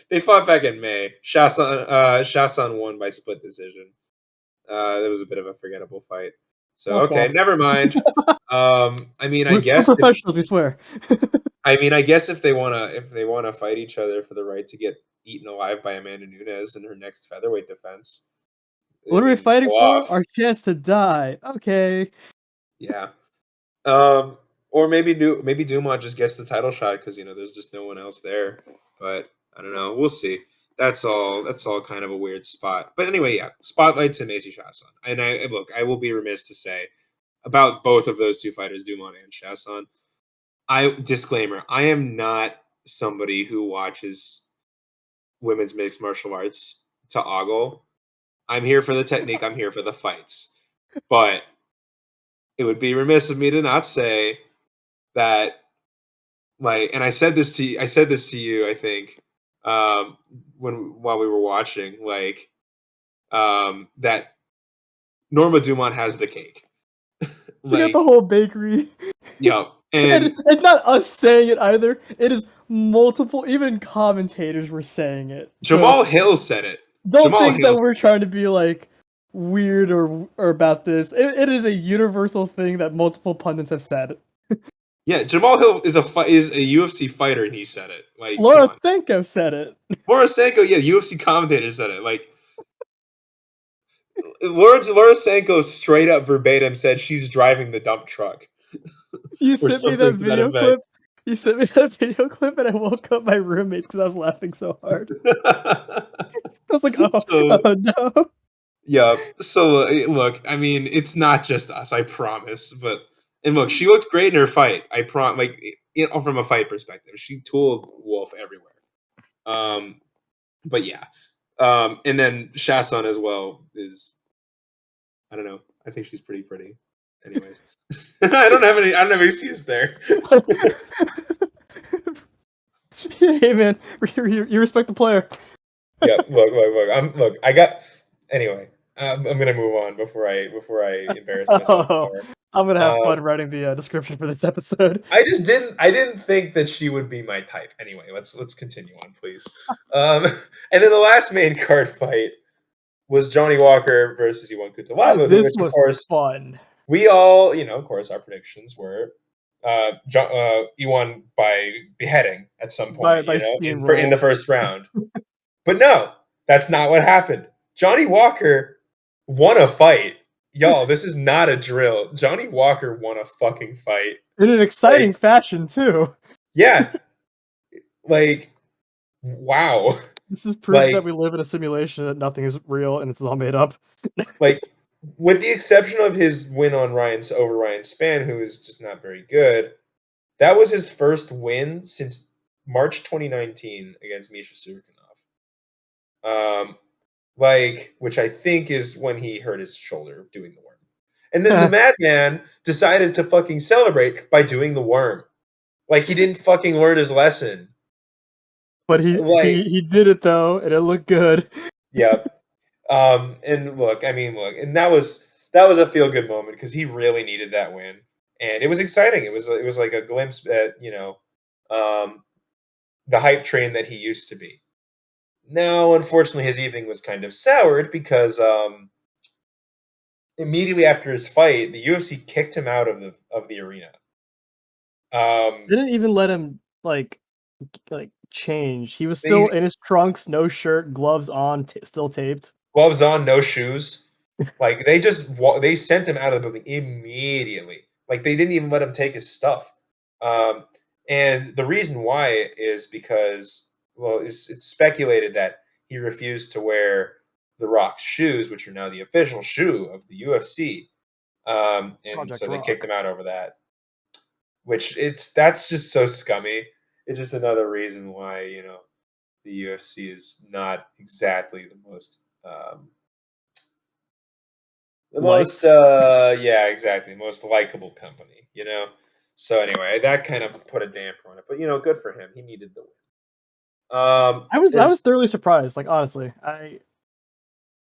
They fought back in May. Shasan won by split decision. That was a bit of a forgettable fight. So Womp okay, womp. never mind. I mean, We're professionals, we swear. I guess if they wanna fight each other for the right to get eaten alive by Amanda Nunes in her next featherweight defense, I What are we mean, fighting go for? off. Our chance to die. Okay. Yeah. Or maybe Dumont just gets the title shot because there's just no one else there. But I don't know. We'll see. That's all. That's all kind of a weird spot. But anyway, yeah. Spotlight to Macy Chasson. And I look. I will be remiss to say about both of those two fighters, Dumont and Chasson. Disclaimer: I am not somebody who watches women's mixed martial arts to ogle. I'm here for the technique. I'm here for the fights. But it would be remiss of me to not say that and I said this to you, I think, while we were watching, that Norma Dumont has the cake. She got the Like, whole bakery. yep. And And it's not us saying it either. It is multiple, even commentators were saying it. So Jamal Hill said it. don't Jamal think that Hill we're trying to be like weird or about this. It is a universal thing that multiple pundits have said. Yeah, Jamal Hill is a UFC fighter and he said it. Like, come Laura on. Senko said it. Morosenko, yeah, UFC commentator said it. Like Laura Senko straight up verbatim said she's driving the dump truck You or sent me that something to that video effect. clip. You sent me that video clip, and I woke up my roommates because I was laughing so hard. I was like, "Oh, So oh no!" yeah. So look, I mean, it's not just us, I promise. And look, she looked great in her fight. I like from a fight perspective, she tooled Wolf everywhere. But yeah. And then Shasan as well is, I don't know. I think she's pretty pretty. Anyways, I don't have any excuse there. Hey man, you respect the player. Yeah. Look. I got. Anyway, I'm gonna move on before I embarrass myself Oh, more. I'm gonna have Um, fun writing the description for this episode. I didn't think that she would be my type. Anyway, let's continue on, please. Um, and then the last main card fight was Johnny Walker versus Iwan Kutalaba, who, This which of was course fun. we all, of course, our predictions were Iwan by beheading at some point, By in the steamroll. first round. But no, that's not what happened. Johnny Walker won a fight. Y'all, this is not a drill. Johnny Walker won a fucking fight. In an Like, exciting fashion too. yeah, like, wow. This is proof that Like, we live in a simulation, that nothing is real and it's all made up. like, with the exception of his win on over Ryan Spann, who is just not very good, that was his first win since March 2019 against Misha Surukanov. Which I think is when he hurt his shoulder doing the worm. And then the madman decided to fucking celebrate by doing the worm. Like he didn't fucking learn his lesson. But he did it though, and it looked good. Yep. And and that was a feel good moment because he really needed that win, and it was exciting. It was like a glimpse at the hype train that he used to be. Now, unfortunately, his evening was kind of soured because immediately after his fight, the UFC kicked him out of the arena. They didn't even let him change. He was still They in his trunks, no shirt, gloves on, still taped. gloves on, no shoes. Like they sent him out of the building immediately. Like they didn't even let him take his stuff. And the reason why is because it's speculated that he refused to wear the Rock's shoes, which are now the official shoe of the UFC. And Project so they kicked Rock. him out over that. That's just so scummy. It's just another reason why the UFC is not exactly the most Liked. yeah, exactly, most likable company. So anyway, that kind of put a damper on it, but good for him. He needed the win. I And was thoroughly surprised. Like honestly,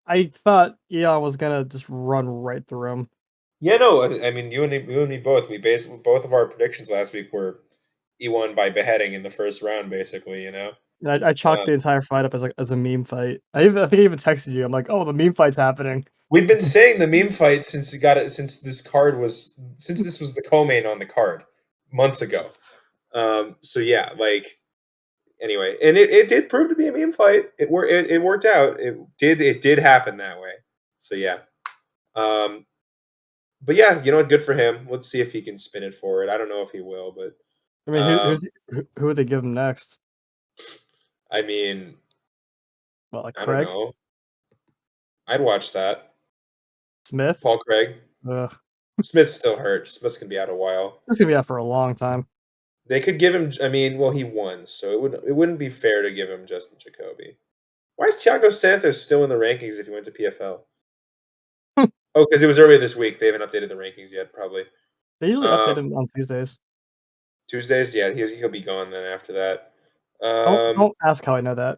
I thought Eon was gonna just run right through him. yeah, no, I mean, you and me both. We basically both of our predictions last week were he won by beheading in the first round, basically. And I chalked Um, the entire fight up as a meme fight. I think I even texted you. I'm like, oh, the meme fight's happening. we've been saying the meme fight since this was the co-main on the card months ago. So yeah, anyway, and it did prove to be a meme fight. It worked out. It did happen that way. So yeah. Um, but yeah, good for him. Let's see if he can spin it forward. I don't know if he will, I but mean, who would they give him next? I mean, Well, like I don't Craig know. I'd watch that. Smith. Paul Craig. Ugh, Smith's still hurt. Smith's gonna be out a while. he's gonna be out for a long time. They could give him. I mean, well, he won, so it wouldn't be fair to give him Justin Jacoby. Why is Thiago Santos still in the rankings if he went to PFL? Oh, because it was earlier this week. They haven't updated the rankings yet, probably. They usually update Um, him on Tuesdays. Tuesdays, yeah, he'll be gone then after that. Don't ask how I know that.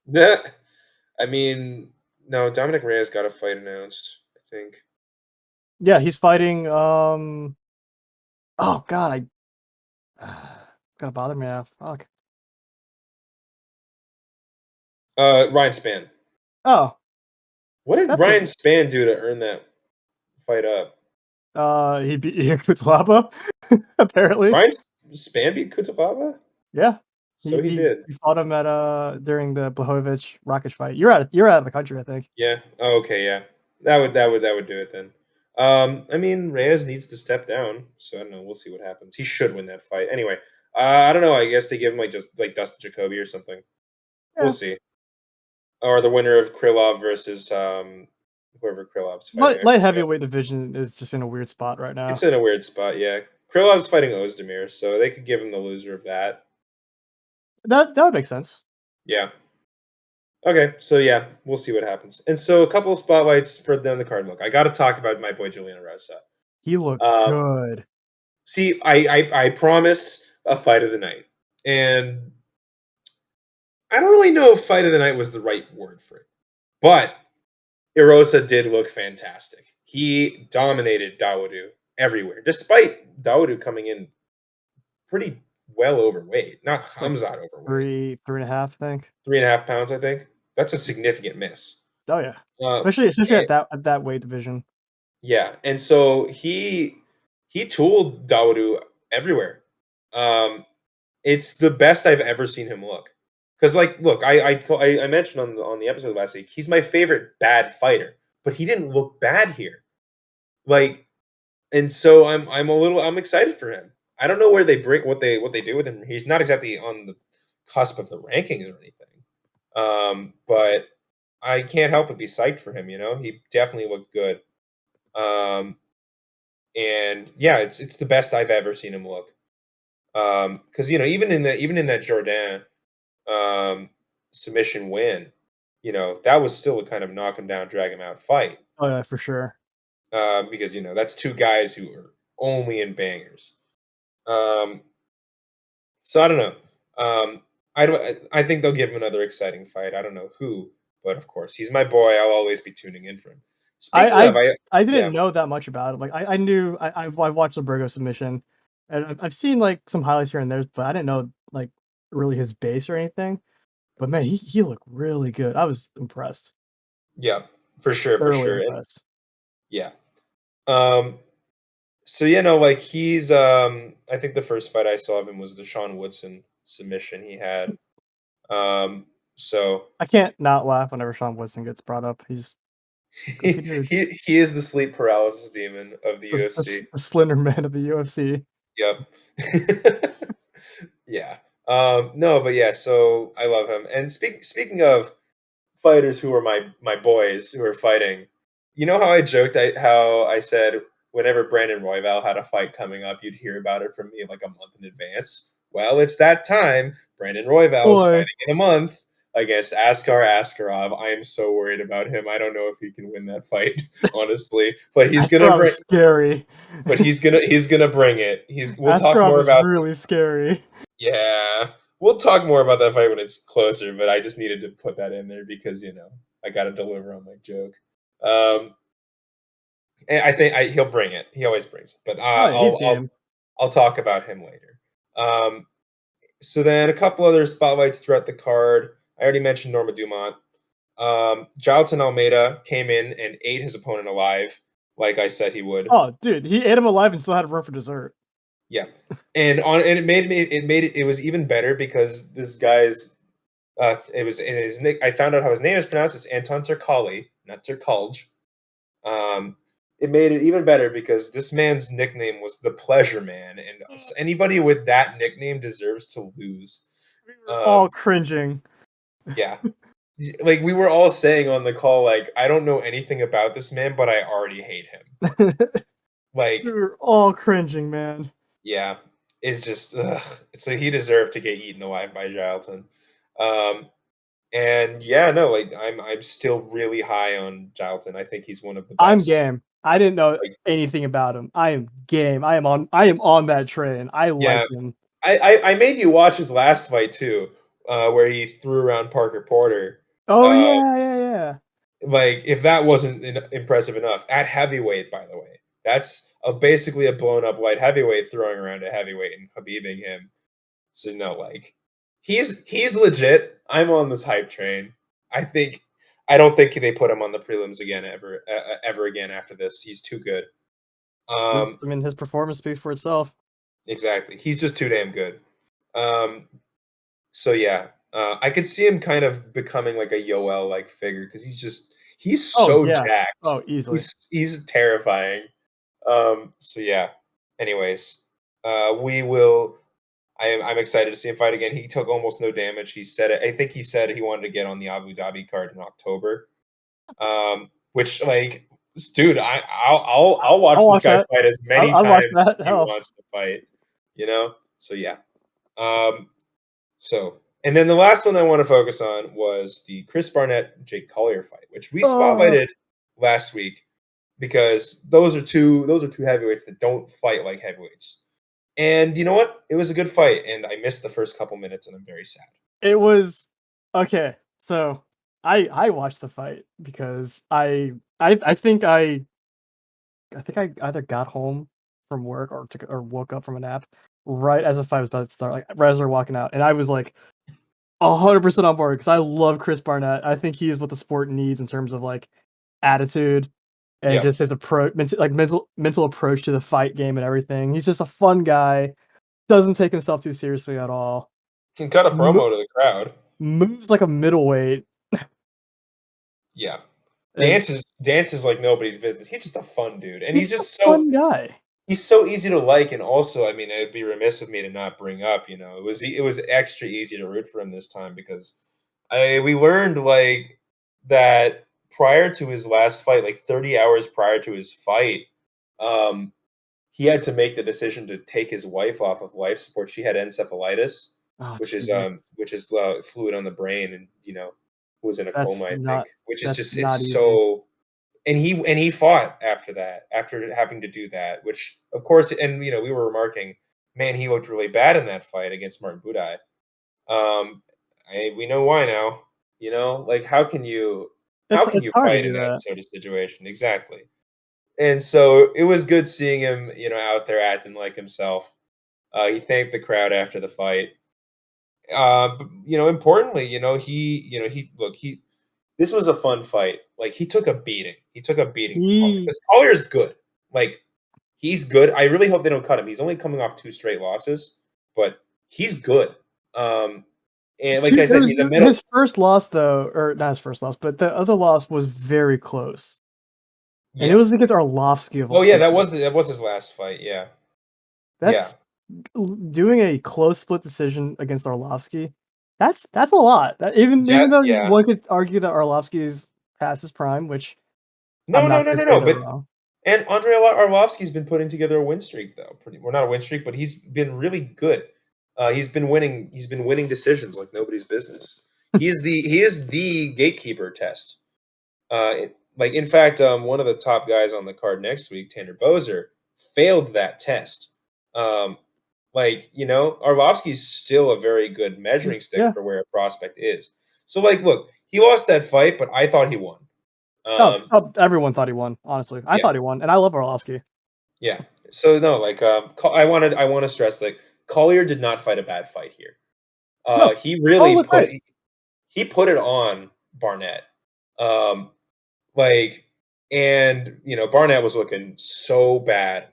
Yeah, I mean, no, Dominic Reyes got a fight announced, I think. Yeah, he's fighting. Oh God, gonna bother me now. Fuck. Ryan Spann. Oh, What did that's Ryan a. Spann do to earn that fight up? He beat Kutlaba, apparently. Ryan Spann beat Kutalaba? Yeah, So he he did. he fought him at during the Blachowicz Rakic fight. You're out of the country, I think. Yeah. Oh, okay, yeah. That would do it then. I mean, Reyes needs to step down, so I don't know. We'll see what happens. He should win that fight. Anyway, I don't know. I guess they give him just like Dustin Jacoby or something. We'll Yeah, see. Or the winner of Krylov versus whoever Krylov's fighting. I light forget. heavyweight division is just in a weird spot right It's now. in a weird spot. Yeah, Krylov's fighting Ozdemir, so they could give him the loser of that. That would make sense. Yeah. Okay, so yeah, we'll see what happens. And so a couple of spotlights for down the card. Look, I got to talk about my boy Julian Rosa. He looked Um, good. See, I promised a fight of the night, and I don't really know if fight of the night was the right word for it, but Erosa did look fantastic. He dominated Dawodu. everywhere, despite Dawodu coming in pretty well overweight. Not It's like Hamzat overweight. 3.5, I think. 3.5 pounds, I think. That's a significant miss. Oh, yeah. Uh, Especially eh, at that weight division. yeah, and so he tooled Dawodu everywhere. Um, it's the best I've ever seen him look. Because like, look, I mentioned on the episode last week, he's my favorite bad fighter, but he didn't look bad here. Like, and so I'm excited for him. I don't know where they bring what they do with him. He's not exactly on the cusp of the rankings or anything. But I can't help but be psyched for him. He definitely looked good. Um, and yeah, it's the best I've ever seen him look. Because even in that Jordan um, submission win, that was still a kind of knock him down, drag him out fight. Oh, yeah, for sure. Because that's two guys who are only in bangers. Um, so I don't know. I think they'll give him another exciting fight. I don't know who, but of course he's my boy. I'll always be tuning in for him. Speaking I of, I I yeah, didn't know that much about him. Like, I knew I've watched the Burgo submission, and I've seen, like, some highlights here and there, but I didn't know, like, really his base or anything. But, man, he looked really good. I was impressed. yeah, for sure, for Thoroughly sure, and impressed. yeah. Um, so like he's I think the first fight I saw of him was the Sean Woodson submission he had. Um, so I can't not laugh whenever Sean Woodson gets brought up. He's a he goofy dude. he is the sleep paralysis demon of the The UFC. the slender man of the UFC. Yep. Yeah. No, but yeah, so I love him. And speaking of fighters who are my boys who are fighting, you know how I joked how I said whenever Brandon Royval had a fight coming up, you'd hear about it from me like a month in advance. Well, it's that time. Brandon Royval is Boy, fighting in a month against Askar Askarov. I am so worried about him. I don't know if he can win that fight, honestly. But he's gonna Askarov bring is scary. but he's gonna bring it. We'll talk Askarov more is about. really scary. Yeah. We'll talk more about that fight when it's closer, but I just needed to put that in there because, I gotta deliver on my joke. Um, and I think he'll bring it. He always brings it, but Oh, yeah, he's I'll game. I'll talk about him later. Um, so then a couple other spotlights throughout the card. I already mentioned Norma Dumont. Jailton Almeida came in and ate his opponent alive, like I said he would. Oh, dude, he ate him alive and still had room for dessert. Yeah, and it was even better because this guy's it was in his nick. I found out how his name is pronounced. It's Anton Turkali, not Turkalj. Um, it made it even better because this man's nickname was the Pleasure Man, and anybody with that nickname deserves to lose. We were all Um, cringing. yeah, like we were all saying on the call, like I don't know anything about this man, but I already hate him. We Like, were all cringing, man. yeah, it's just so he deserved to get eaten alive by Gilton. Um, And yeah, no, like I'm still really high on Gilton. I think he's one of the I'm best. game. I didn't know Like, anything about him. I am game. I am on that train. I like yeah, him. I made you watch his last fight too, where he threw around Parker Porter. Oh, Uh, yeah, yeah, yeah. like if that wasn't impressive enough at heavyweight, by the way, that's basically a blown up light heavyweight throwing around a heavyweight and Habibing him. So no, like he's legit. I'm on this hype train. I think I don't think they put him on the prelims again ever again after this. He's too good. His Um, I mean, his performance speaks for itself. exactly. He's just too damn good. Um, so yeah, I could see him kind of becoming like a Yoel like figure because he's Oh, so yeah. jacked. Oh, easily. He's terrifying. So yeah. Anyways, we will. I'm excited to see him fight again. He took almost no damage. He said it. I think he said he wanted to get on the Abu Dhabi card in October. Which like, dude, I'll watch I'll this watch guy that. fight as many I'll watch times as that. he Hell. wants to fight. So yeah. Um, and then the last one I want to focus on was the Chris Barnett Jake Collier fight, which we Oh, spotlighted last week because those are two heavyweights that don't fight like heavyweights. And you know what? It was a good fight, and I missed the first couple minutes, and I'm very sad. it was okay. So I watched the fight because I think I either got home from work or woke up from a nap right as the fight was about to start, like right as they're walking out, and I was like 100% on board because I love Chris Barnett. I think he is what the sport needs in terms of like attitude and Yeah. just his approach, mental approach to the fight game and everything. He's just a fun guy. Doesn't take himself too seriously at all. Can cut a Mo- promo to the crowd. Moves like a middleweight, Yeah. and Dance is like nobody's business. He's just a fun dude, and he's just a fun guy. he's so easy to like. And also, I mean, it'd be remiss of me to not bring up, it was extra easy to root for him this time because we learned like that prior to his last fight, like 30 hours prior to his fight, um, he had to make the decision to take his wife off of life support. She had encephalitis, Oh Jesus, which is fluid on the brain, and was in a coma, that's I think. not Which is that's just not it's easy. so. And he fought after that, after having to do that, which of course, and we were remarking, man, he looked really bad in that fight against Martin Budai. We know why now. Like how can It's you hard to fight in do that that. sort of situation? Exactly. And so it was good seeing him, out there acting like himself. He thanked the crowd after the fight. But, importantly, he this was a fun fight. Like he took a beating. He took a beating from Collier He because Collier's good. Like he's good. I really hope they don't cut him. He's only coming off 2 straight losses, but he's good. Um, and like I It said, was he's a middle. his first loss though, or not his first loss, but the other loss was very close, and it Yeah. was against Arlovsky of Oh all yeah, people. that was his last fight. Yeah. Yeah. That's doing a close split decision against Arlovsky. That's a lot. Even though Yeah. one could argue that Arlovsky is past his prime, which I'm No, no, not no, gonna no, say no. they're But wrong. and Andrei Arlovsky's been putting together a win streak though. Pretty well, not a win streak, but he's been really good. He's been winning. He's been winning decisions like nobody's business. He is the gatekeeper test. Like in fact, one of the top guys on the card next week, Tanner Bozer, failed that test. Um, Arlovsky's still a very good measuring stick Yeah. for where a prospect is. So like, look, he lost that fight, but I thought he won. Um, Everyone thought he won, honestly. I yeah, thought he won, and I love Arlovsky. yeah. So no, like, I want to stress, like, Collier did not fight a bad fight here. No. He Oh, really look great. put it on Barnett. Um, like, and Barnett was looking so bad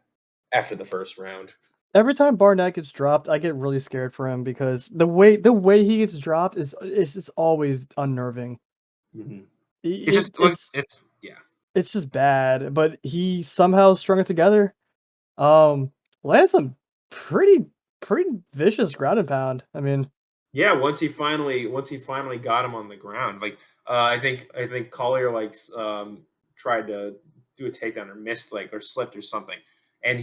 after the first round. Every time Barnett gets dropped, I get really scared for him because the way he gets dropped is just always unnerving. Mhm. It It just look it's it's yeah. it's just bad, but he somehow strung it together. Um, landed some pretty pretty vicious ground and pound. I mean, Yeah, once he finally got him on the ground, like, I think Collier, like, tried to do a takedown or missed, like, or slipped or something, and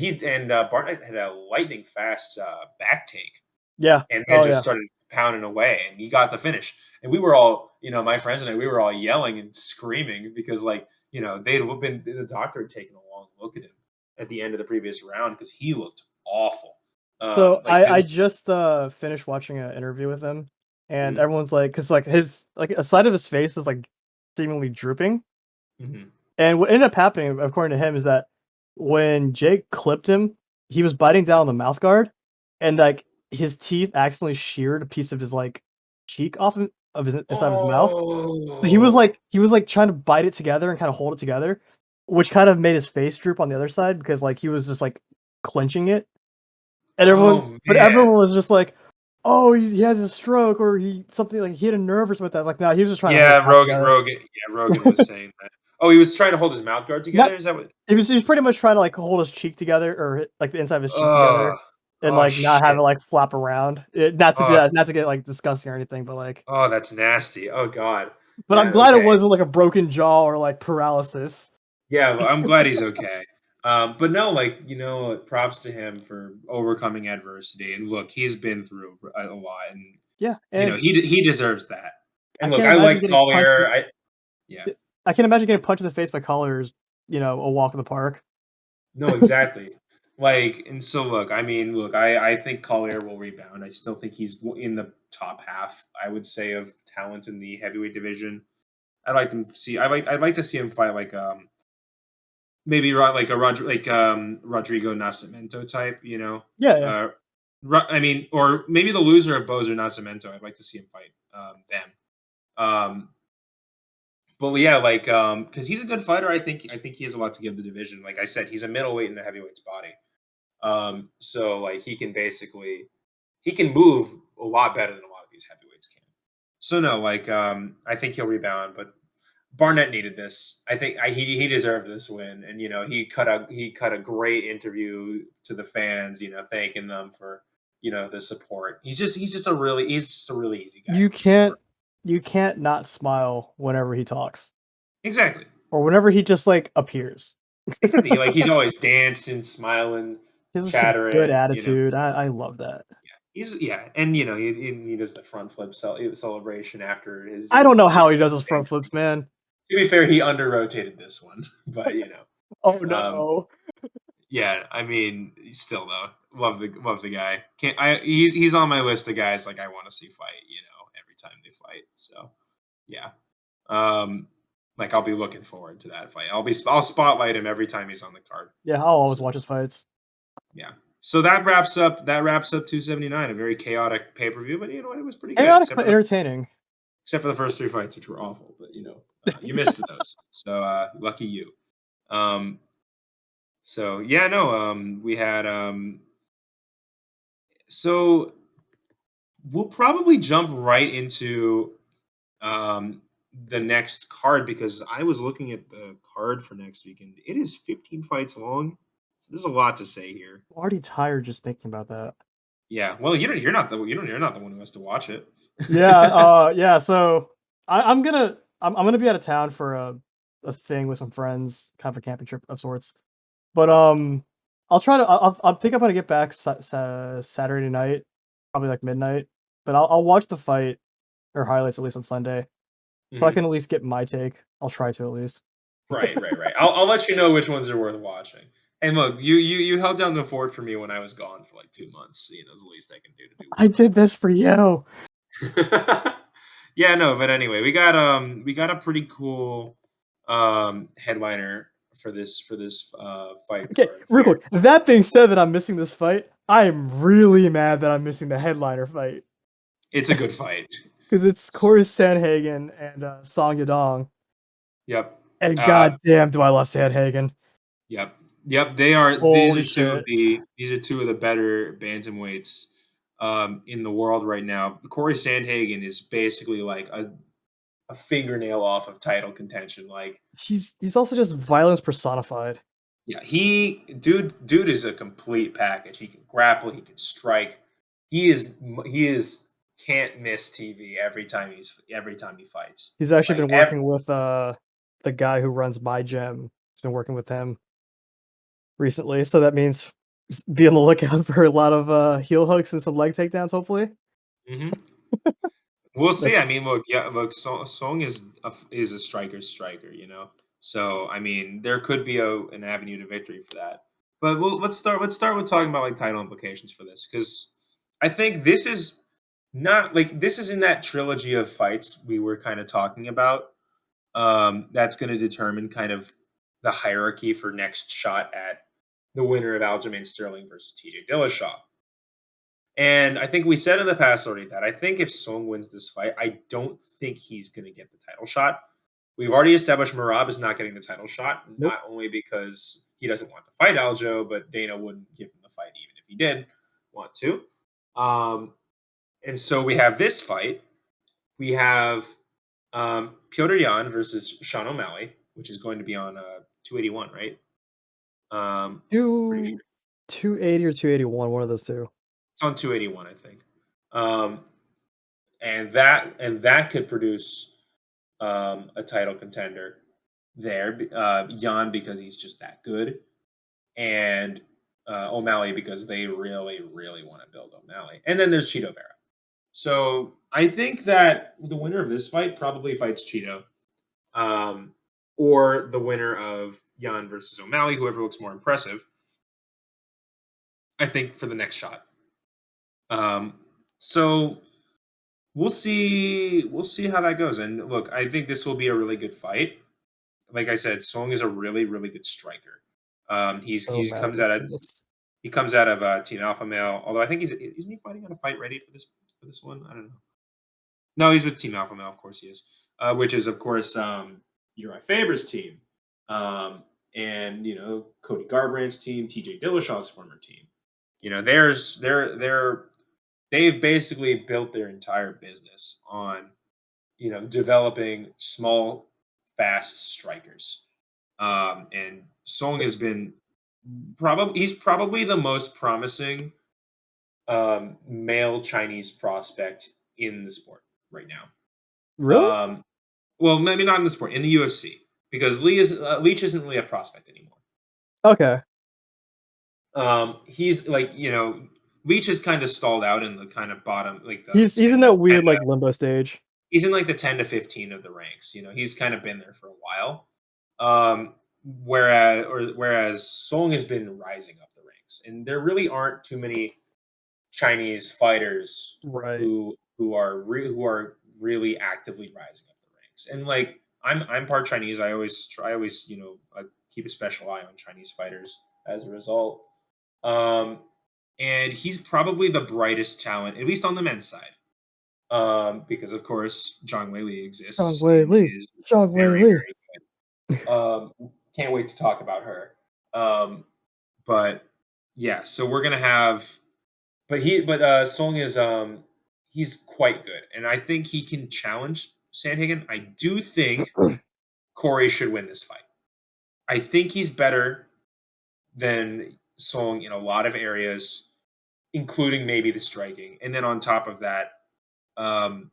Barnett had a lightning fast, back take, yeah. and then Oh just yeah. started pounding away, and he got the finish, and we were all, my friends and I, we were all yelling and screaming because, like, they'd been the doctor had taken a long look at him at the end of the previous round because he looked awful. So Like, I just finished watching an interview with him, and mhm, everyone's like, because like his like a side of his face was like seemingly drooping, mhm. and what ended up happening, according to him, is that when Jake clipped him, he was biting down on the mouth guard, and like his teeth accidentally sheared a piece of his like cheek off of his inside of his mouth. So Oh. he was like trying to bite it together and kind of hold it together, which kind of made his face droop on the other side because like he was just like clenching it. And Oh, everyone man. was just like, "Oh, he has a stroke or he something like he had a nerve or something like that." I was like, "No, he was just trying to hold his Yeah, mouth together." Rogan was saying that. Oh, he was trying to hold his mouth guard Not together? Is that what he was pretty much trying to, like, hold his cheek together or like, the inside of his cheek together Ugh. and, Oh, like, not have shit. it, like, flap around. Oh, Not to get, like, disgusting or anything, but, like that's nasty. Oh god. I'm Man, glad it okay. wasn't, like, a broken jaw or, like, paralysis. Yeah, well, I'm glad he's okay. But no, like, props to him for overcoming adversity, and look, he's been through a lot, and, Yeah, and he deserves that. I And look, can't I imagine like getting punched Collier, yeah. I can't imagine getting punched in the face by Collier a walk in the park. No, exactly. Like, and so look, I mean, look, I think Collier will rebound. I still think he's in the top half, I would say, of talent in the heavyweight division. I'd like to see him fight like maybe like a Rodrigo Nascimento type, you know. Yeah, yeah. Uh, I mean, or maybe the loser of Bozer Nascimento. I'd like to see him fight them. Um, but yeah, like because he's a good fighter. I think he has a lot to give the division. Like I said, he's a middleweight in the heavyweight's body. So like he can move a lot better than a lot of these heavyweights can. So no, like I think he'll rebound, but Barnett needed this. I think he deserved this win, and you know he cut a great interview to the fans, you know, thanking them for the support. He's just a really easy guy to You root for. can't you can't not smile whenever he talks Exactly, or whenever he just like appears. exactly. Like he's always dancing, smiling, He has such a good chattering. attitude. I love that. And he does the front flip celebration after his I don't know win. how he does his front flips, man. To be fair, he under rotated this one, but Oh um, no. yeah. I mean, still though, love the guy. Can't I? He's on my list of guys like I want to see fight. Every time they fight. So yeah, um, like I'll be looking forward to that fight. I'll spotlight him every time he's on the card. Yeah, I'll always So watch his fights. yeah. So that wraps up 279, a very chaotic pay per view, but you know what? It was pretty good, Chaotic except but for the entertaining. except for the first three fights, which were awful. But you missed those, so lucky you. Um, so yeah, no, we had so we'll probably jump right into um the next card because I was looking at the card for next weekend. It is 15 fights long, so there's a lot to say here. I'm already tired just thinking about that. Yeah, well, you're not the one who has to watch it. Yeah, yeah, so I'm gonna be out of town for a thing with some friends, kind of a camping trip of sorts. But I'll try to. I think I'm gonna get back Saturday night, probably like midnight. But I'll watch the fight or highlights at least on Sunday, so I Mhm. can at least get my take. I'll try to at least. Right, right, right. I'll let you know which ones are worth watching. And look, you held down the fort for me when I was gone for like 2 months. It's the least I can do to do I did this for you. well. Yeah, no, but anyway, we got a pretty cool headliner for this fight Okay, card real here. quick. That being said, that I'm missing this fight. I am really mad that I'm missing the headliner fight It's a good fight. because it's Corey Sandhagen and Song Yadong. Yep. And Uh, goddamn, do I love Sandhagen? Yep. Yep. They are. These Holy are two of shit. the better bantamweights in the world right now. Corey Sandhagen is basically like a fingernail off of title contention. Like, He's also just violence personified. yeah, dude is a complete package. He can grapple. He can strike. He is can't miss TV every time he fights. He's actually Like, been working with the guy who runs My Gym. He's been working with him recently, so that means be on the lookout for a lot of heel hooks and some leg takedowns. Hopefully, mhm. We'll see. I that's mean, look, yeah, look, Song is a striker's striker, So I mean, there could be an avenue to victory for that. But let's start with talking about like title implications for this because I think this is not like this is in that trilogy of fights we were kind of talking about. That's going to determine kind of the hierarchy for next shot at the winner of Aljamain Sterling versus TJ Dillashaw. And I think we said in the past already that I think if Song wins this fight, I don't think he's going to get the title shot. We've already established Marab is not getting the title shot, nope. not only because he doesn't want to fight Aljo, but Dana wouldn't give him the fight even if he did want to. Um, and so we have this fight. We have Piotr Jan versus Sean O'Malley, which is going to be on 281, right? Pretty Two sure 280 or 281, one of those two. it's on 281, I think. Um, and that could produce a title contender there. Jan because he's just that good, and O'Malley because they really, really want to build O'Malley. And then there's Cheeto Vera. So I think that the winner of this fight probably fights Cheeto, um, or the winner of Jan versus O'Malley, whoever looks more impressive. I think for the next shot. Um, so we'll see how that goes. And look, I think this will be a really good fight. like I said, Song is a really, really good striker. So He mad comes at this out of list. Team Alpha Male. Although I think isn't he fighting on a Fight Ready for this one? I don't know. No, he's with Team Alpha Male. Of course he is. Which is of course Uri Faber's team, and Cody Garbrandt's team, T.J. Dillashaw's former team. They've basically built their entire business on developing small, fast strikers. And Song has been he's probably the most promising male Chinese prospect in the sport right now. Really? Well, maybe not in the sport, in the UFC, because Leach isn't really a prospect anymore. Okay. He's like Leach has kind of stalled out in the kind of bottom, like the He's in 10 that to 10 weird like limbo stage. he's in like the 10 to 15 of the ranks. He's kind of been there for a while. Um, whereas Song has been rising up the ranks, and there really aren't too many Chinese fighters Right. who are really actively rising up the ranks. And like I'm part Chinese. I always keep a special eye on Chinese fighters as a result. Um, and he's probably the brightest talent, at least on the men's side. Because of course Zhang Weili Zhang exists Wei and Li. is Zhang Wei very, Li. very good. Can't wait to talk about her. But yeah, so we're gonna have, Song is he's quite good, and I think he can challenge Sandhagen. I do think Corey should win this fight. I think he's better than Song in a lot of areas, including maybe the striking, and then on top of that, um,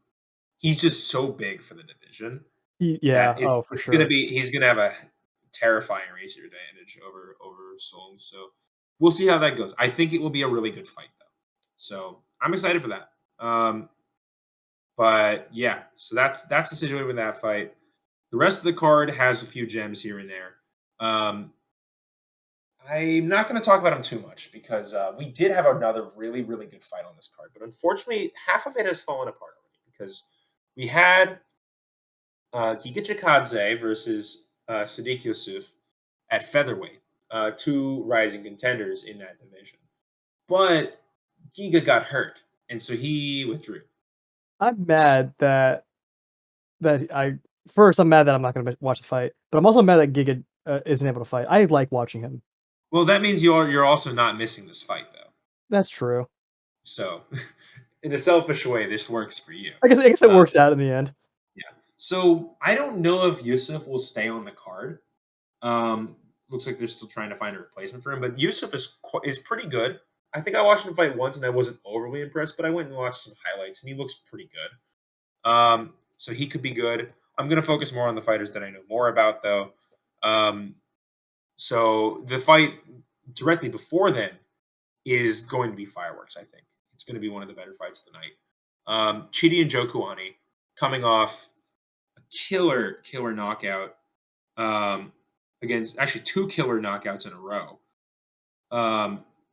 he's just so big for the division that Yeah. Oh, for sure. he's gonna have a terrifying race advantage over Song. So we'll see how that goes. I think it will be a really good fight though. So I'm excited for that. But yeah, so that's the situation with that fight. The rest of the card has a few gems here and there. I'm not going to talk about them too much because we did have another really, really good fight on this card, but unfortunately, half of it has fallen apart already because we had Giga Chikadze versus Sadiq Yusuf at featherweight, two rising contenders in that division. But Giga got hurt, and so he withdrew. I'm mad that I first I'm mad that I'm not gonna watch the fight, but I'm also mad that Giga isn't able to fight. I like watching him. Well, that means you're also not missing this fight though. That's true. So, in a selfish way, this works for you. I guess it Uh, works out in the end. yeah. So I don't know if Yusuf will stay on the card. Looks like they're still trying to find a replacement for him, but Yusuf is pretty good. I think I watched him fight once and I wasn't overly impressed, but I went and watched some highlights and he looks pretty good. So he could be good. I'm going to focus more on the fighters that I know more about, though. So the fight directly before then is going to be fireworks. I think it's going to be one of the better fights of the night. Chidi and Jokuani coming off a killer knockout against actually two killer knockouts in a row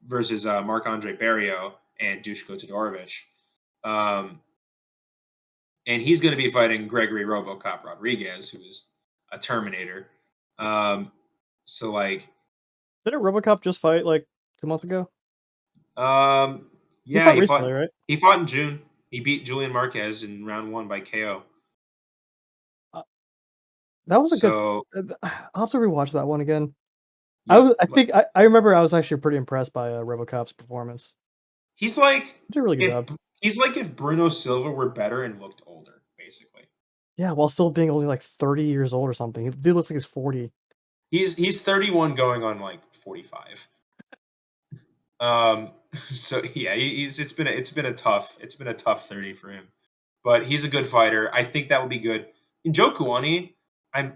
versus Marc-Andre Barrio and Dushko Todorovic. And he's going to be fighting Gregory RoboCop Rodriguez, who is a Terminator. So like, Didn't RoboCop just fight like 2 months ago? He yeah, fought recently, right? he fought in June. He beat Julian Marquez in round 1 by KO. Uh, that was a good. So I'll have to rewatch that one again. yeah, I think I remember I was actually pretty impressed by RoboCop's performance. he's like He did a really good if job. if Bruno Silva were better and looked older, basically. Yeah, while still being only like 30 years old or something. The dude looks like he's 40. He's 31 going on like 45. Um, so yeah, it's been a tough 30 for him, but he's a good fighter. I think that will be good. And Joe Kuani,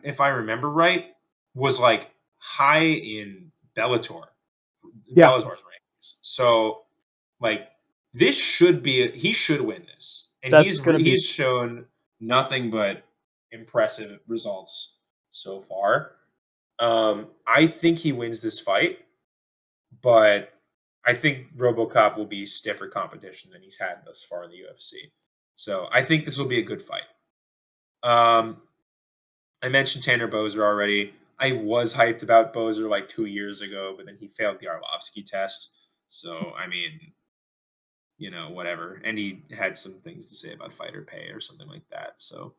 if I remember right, was like high in Yeah, Bellator's rankings. So like this should be he should win this, and that's gonna be. he's shown nothing but impressive results so far. I think he wins this fight, but I think RoboCop will be stiffer competition than he's had thus far in the UFC. So I think this will be a good fight. Um, I mentioned Tanner Boser already. I was hyped about Boser like 2 years ago, but then he failed the Arlovsky test. So, I mean, whatever. And he had some things to say about fighter pay or something like that. So,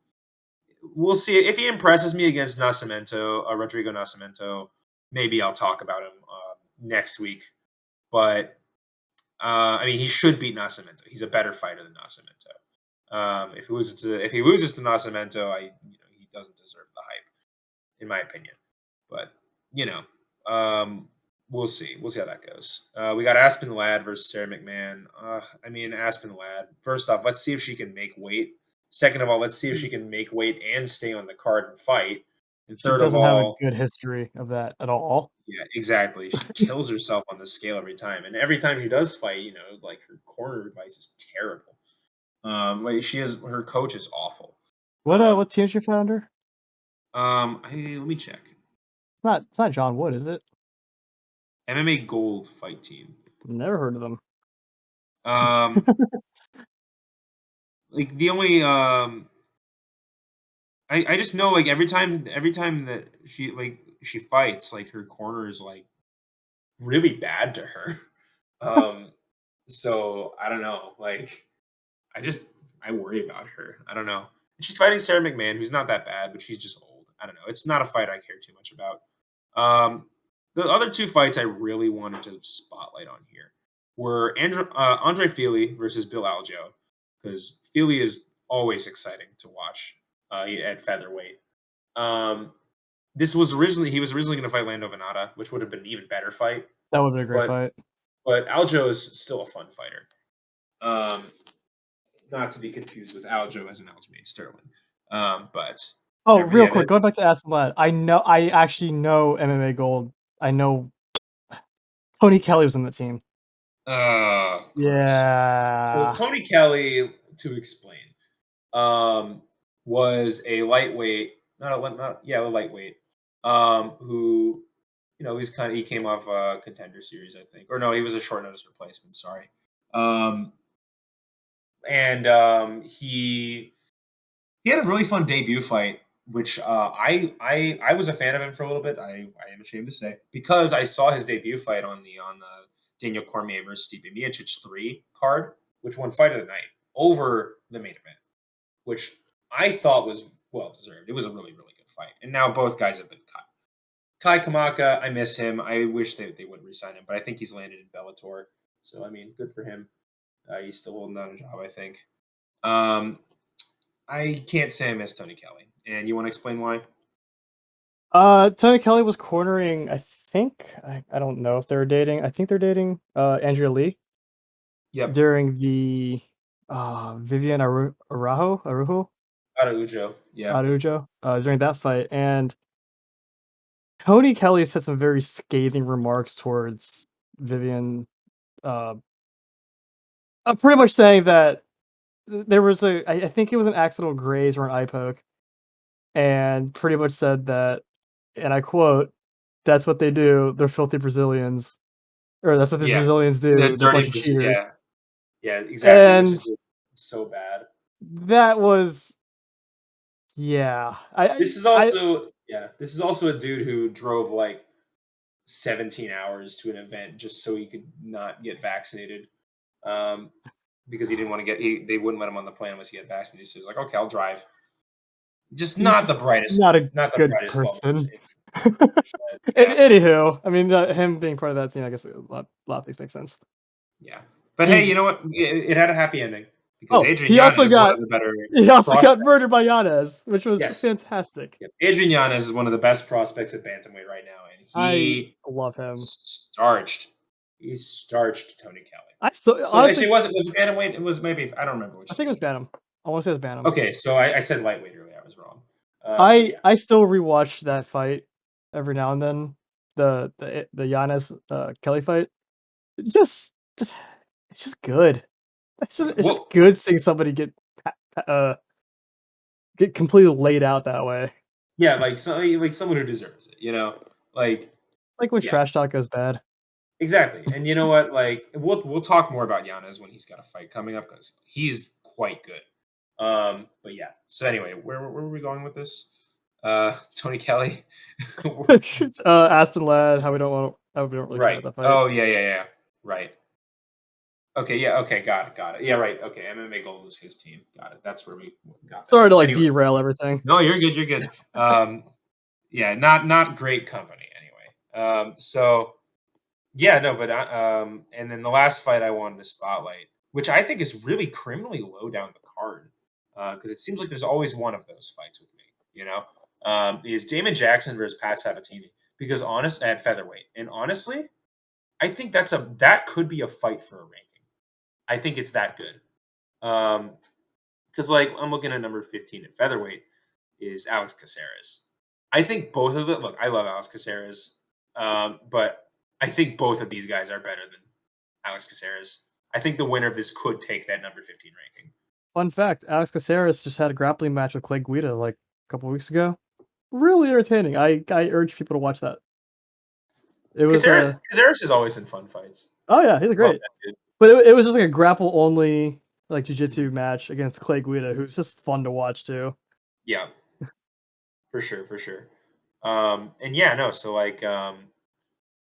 we'll see if he impresses me against Nascimento, Rodrigo Nascimento. Maybe I'll talk about him next week. But I mean, he should beat Nascimento. He's a better fighter than Nascimento. If he loses to Nascimento, he doesn't deserve the hype, in my opinion. But you know, we'll see. We'll see how that goes. We got Aspen Ladd versus Sarah McMahon. I mean, Aspen Ladd. First off, let's see if she can make weight. Second of all, let's see if she can make weight and stay on the card and fight. And She third of doesn't have a all, good history of that at all. yeah, exactly. She kills herself on the scale every time, and every time she does fight, like her corner advice is terrible. Like her coach is awful. What team she found her? Let me check. It's not John Wood, is it? MMA Gold Fight Team. Never heard of them. Like the only I just know like every time that she fights, like her corner is like really bad to her. So I don't know. Like I worry about her. I don't know. She's fighting Sarah McMahon, who's not that bad, but she's just old. I don't know. It's not a fight I care too much about. The other two fights I really wanted to spotlight on here were Andre Fili versus Bill Algeo, because Fili is always exciting to watch at featherweight. He was originally going to fight Lando Venata, which would have been an even better fight. That would be a great But fight. but Aljo is still a fun fighter. Not to be confused with Aljo as an Aljamain Sterling. But Real quick, going back to Aspen Ladd, I actually know MMA Gold. I know Tony Kelly was in the team. Yeah. So Tony Kelly, to explain, was a lightweight, a lightweight, who he came off a Contender Series, I think, or no, he was a short notice replacement. Sorry, and he had a really fun debut fight, which I was a fan of him for a little bit. I am ashamed to say, because I saw his debut fight on the Daniel Cormier versus Stipe Miocic 3 card, which won Fight of the Night over the main event, which I thought was well deserved. It was a really, really good fight. And now both guys have been cut. Kai Kamaka, I miss him. I wish they would re-sign him, but I think he's landed in Bellator. So, I mean, good for him. He's still holding down a job, I think. I can't say I miss Tony Kelly. And you want to explain why? Tony Kelly was cornering, I think, I don't know if they were dating. I think they're dating Andrea Lee. Yep. During the Vivian Araujo? Araujo, yeah. Araujo, during that fight. And Tony Kelly said some very scathing remarks towards Vivian, pretty much saying that there was I think it was an accidental graze or an eye poke, and pretty much said that, and I quote, "That's what they do. They're filthy Brazilians," or "That's what the Brazilians do. They're a bunch of cheaters." Yeah, exactly. And which is so bad. That was, yeah. This is also a dude who drove like 17 hours to an event just so he could not get vaccinated. Because he didn't want to they wouldn't let him on the plane unless he had vaccinated. So he's like, okay, I'll drive. Just not the brightest, not a not the good brightest person. Yeah. Anywho, I mean, him being part of that team, I guess a lot of things make sense. Yeah, but hey, you know what? It had a happy ending because Adrian he Yanez also got murdered by Yanez, which was fantastic. Yep. Adrian Yanez is one of the best prospects at bantamweight right now, and I love him. He starched Tony Kelly. Honestly, actually, was it bantamweight? It was maybe, I don't remember which. I think it was bantam. I want to say it was bantam. Okay, so I said lightweight earlier. I was wrong. I still rewatch that fight every now and then. The Yanez Kelly fight. It's just good. It's just good seeing somebody get completely laid out that way. Yeah, like someone who deserves it, like when trash talk goes bad. Exactly, and you know what? Like we'll talk more about Yanez when he's got a fight coming up because he's quite good. But yeah. So anyway, where were we going with this? Tony Kelly. Aspen Ladd, how we don't really care Right. about that fight. Oh, yeah, yeah, yeah. Right. Okay, yeah, okay, got it, got it. Yeah, right. Okay, MMA Gold was his team. Got it. That's where we got that. Sorry to like Anyway, derail everything. no, you're good. You're good. Yeah, not great company anyway. So yeah, no, but and then the last fight I wanted to spotlight, which I think is really criminally low down the card, because it seems like there's always one of those fights with me, is Damon Jackson versus Pat Sabatini. Because honest at featherweight, and honestly, I think that could be a fight for a ranking. I think it's that good. Because like I'm looking at number 15 at featherweight is Alex Caceres. I think both of them. Look, I love Alex Caceres, but I think both of these guys are better than Alex Caceres. I think the winner of this could take that number 15 ranking. Fun fact: Alex Caceres just had a grappling match with Clay Guida like a couple weeks ago. Really entertaining. I urge people to watch that. It was Caceres is always in fun fights. oh yeah, he's Love great. that dude. But it was just like a grapple only like jiu-jitsu match against Clay Guida, who's just fun to watch too. Yeah, for sure, for sure. And yeah, no, so like,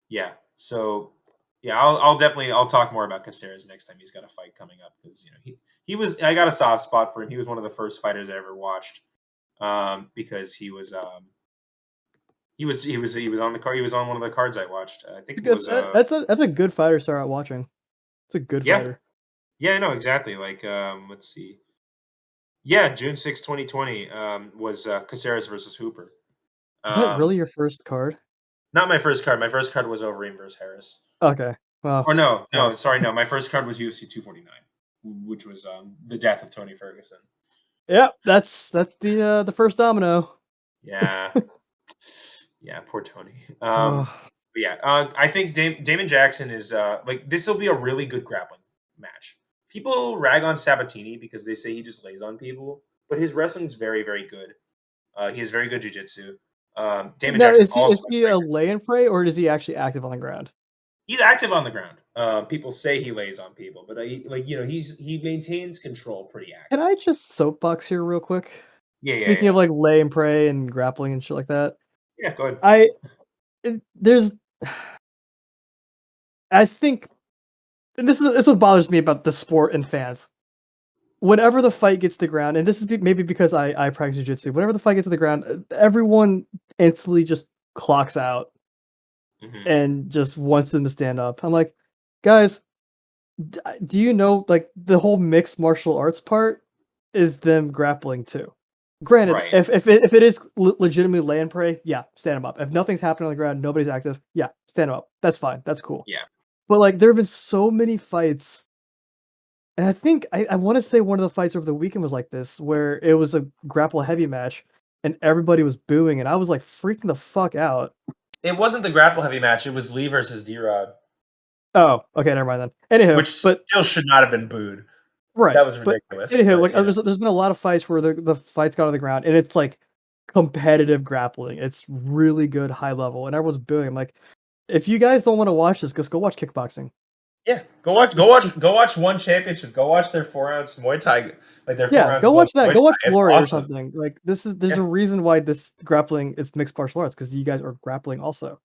yeah, so yeah, I'll definitely I'll talk more about Caceres next time he's got a fight coming up because he was I got a soft spot for him. He was one of the first fighters I ever watched, because he was on the card. He was on one of the cards I watched. I think it was That's a good fighter to start out watching. It's a good yeah, fighter. yeah, no, exactly. Like, let's see. Yeah, June 6th, 2020, was Caceres versus Hooper. Was that Um, really your first card? Not my first card. My first card was Overeem versus Harris. Okay. Well, Or no, yeah. no, sorry, no. My first card was UFC 249, which was the death of Tony Ferguson. Yep, that's the first domino. Yeah, yeah, poor Tony. Ugh. But yeah, I think Damon Jackson is like this will be a really good grappling match. People rag on Sabatini because they say he just lays on people, but his wrestling's very, very good. He has very good jiu-jitsu. Damon Now, Jackson also is has he very a good. lay and pray, or is he actually active on the ground? He's active on the ground. People say he lays on people, but he maintains control pretty Can active. I just soapbox here real quick? Yeah, yeah, Speaking of yeah, like lay and pray and grappling and shit like that, yeah. Go ahead. I there's I think this is what bothers me about the sport and fans. Whenever the fight gets to the ground, and this is maybe because I practice jiu-jitsu, whenever the fight gets to the ground, everyone instantly just clocks out Hmm. and just wants them to stand up. I'm like, guys, do you know like the whole mixed martial arts part is them grappling too? Granted, Right. if it is legitimately lay and pray, yeah, stand them up. If nothing's happening on the ground, nobody's active, yeah, stand them up. That's fine. That's cool. Yeah. But like, there have been so many fights, and I think I want to say one of the fights over the weekend was like this, where it was a grapple heavy match, and everybody was booing, and I was like freaking the fuck out. It wasn't the grapple heavy match. It was Lee versus D-Rod, Oh, okay, never mind then. Anywho, which but still should not have been booed. right, That was but ridiculous. anywho, But like there's been a lot of fights where the fights got on the ground, and it's like competitive grappling. It's really good, high level, and everyone's booing. I'm like, if you guys don't want to watch this, just go watch kickboxing. yeah, go watch, go Just watch, go watch one championship. Go watch their 4 ounce Muay Thai, like their four yeah, ounce go Muay watch that. Thai. Go watch It's Glory or awesome. something. Like there's Yeah, a reason why this grappling it's mixed martial arts because you guys are grappling also.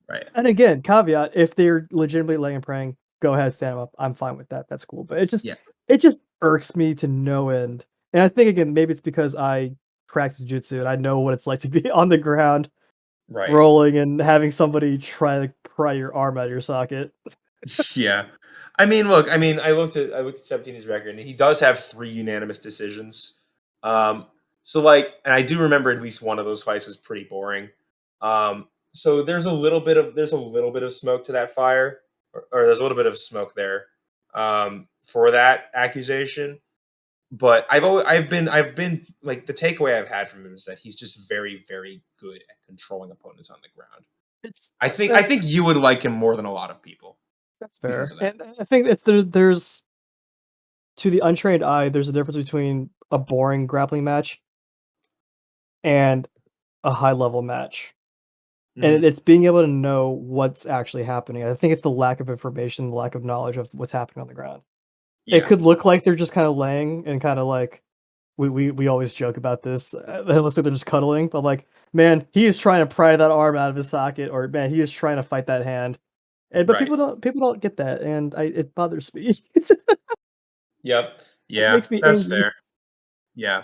right. And again, caveat: if they're legitimately laying and praying, go ahead, stand 'em up. I'm fine with that. That's cool. But Yeah, it just irks me to no end. And I think again, maybe it's because I practice jiu-jitsu and I know what it's like to be on the ground, right. rolling and having somebody try to pry your arm out of your socket. Yeah. I mean, look, I looked at Sabatini's record, and he does have 3 unanimous decisions. So like, and I do remember at least one of those fights was pretty boring. So there's a little bit of smoke to that fire, or there's a little bit of smoke there, for that accusation. But I've been like the takeaway I've had from him is that he's just very, very good at controlling opponents on the ground. It's I think you would like him more than a lot of people that's because fair. of that. And I think there's to the untrained eye, there's a difference between a boring grappling match and a high level match. And Mhm. it's being able to know what's actually happening. I think it's the lack of information, the lack of knowledge of what's happening on the ground. It Yeah. could look like they're just kinda laying and kinda like we always joke about this. It looks like they're just cuddling, but like, man, he is trying to pry that arm out of his socket, or man, he is trying to fight that hand. And but Right. people don't get that, and it bothers me. Yep. It Yeah, makes me that's angry. fair. Yeah.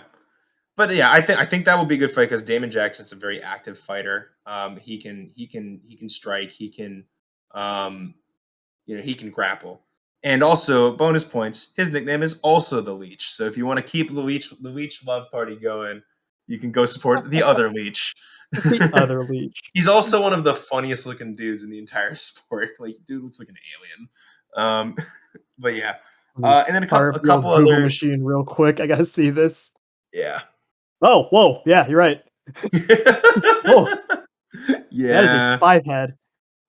But yeah, I think that would be a good fight because Damon Jackson's a very active fighter. He can strike. Um, he can grapple. And also bonus points. His nickname is also the Leech. So if you want to keep the Leech love party going, you can go support the other Leech. The other leech. He's also one of the funniest looking dudes in the entire sport. Like, dude looks like an alien. But yeah, Let me and then a fire couple up a the old couple Google other machine real quick. I gotta see this. yeah. Oh, whoa, yeah, you're right. Oh, that is a Yeah, 5 head.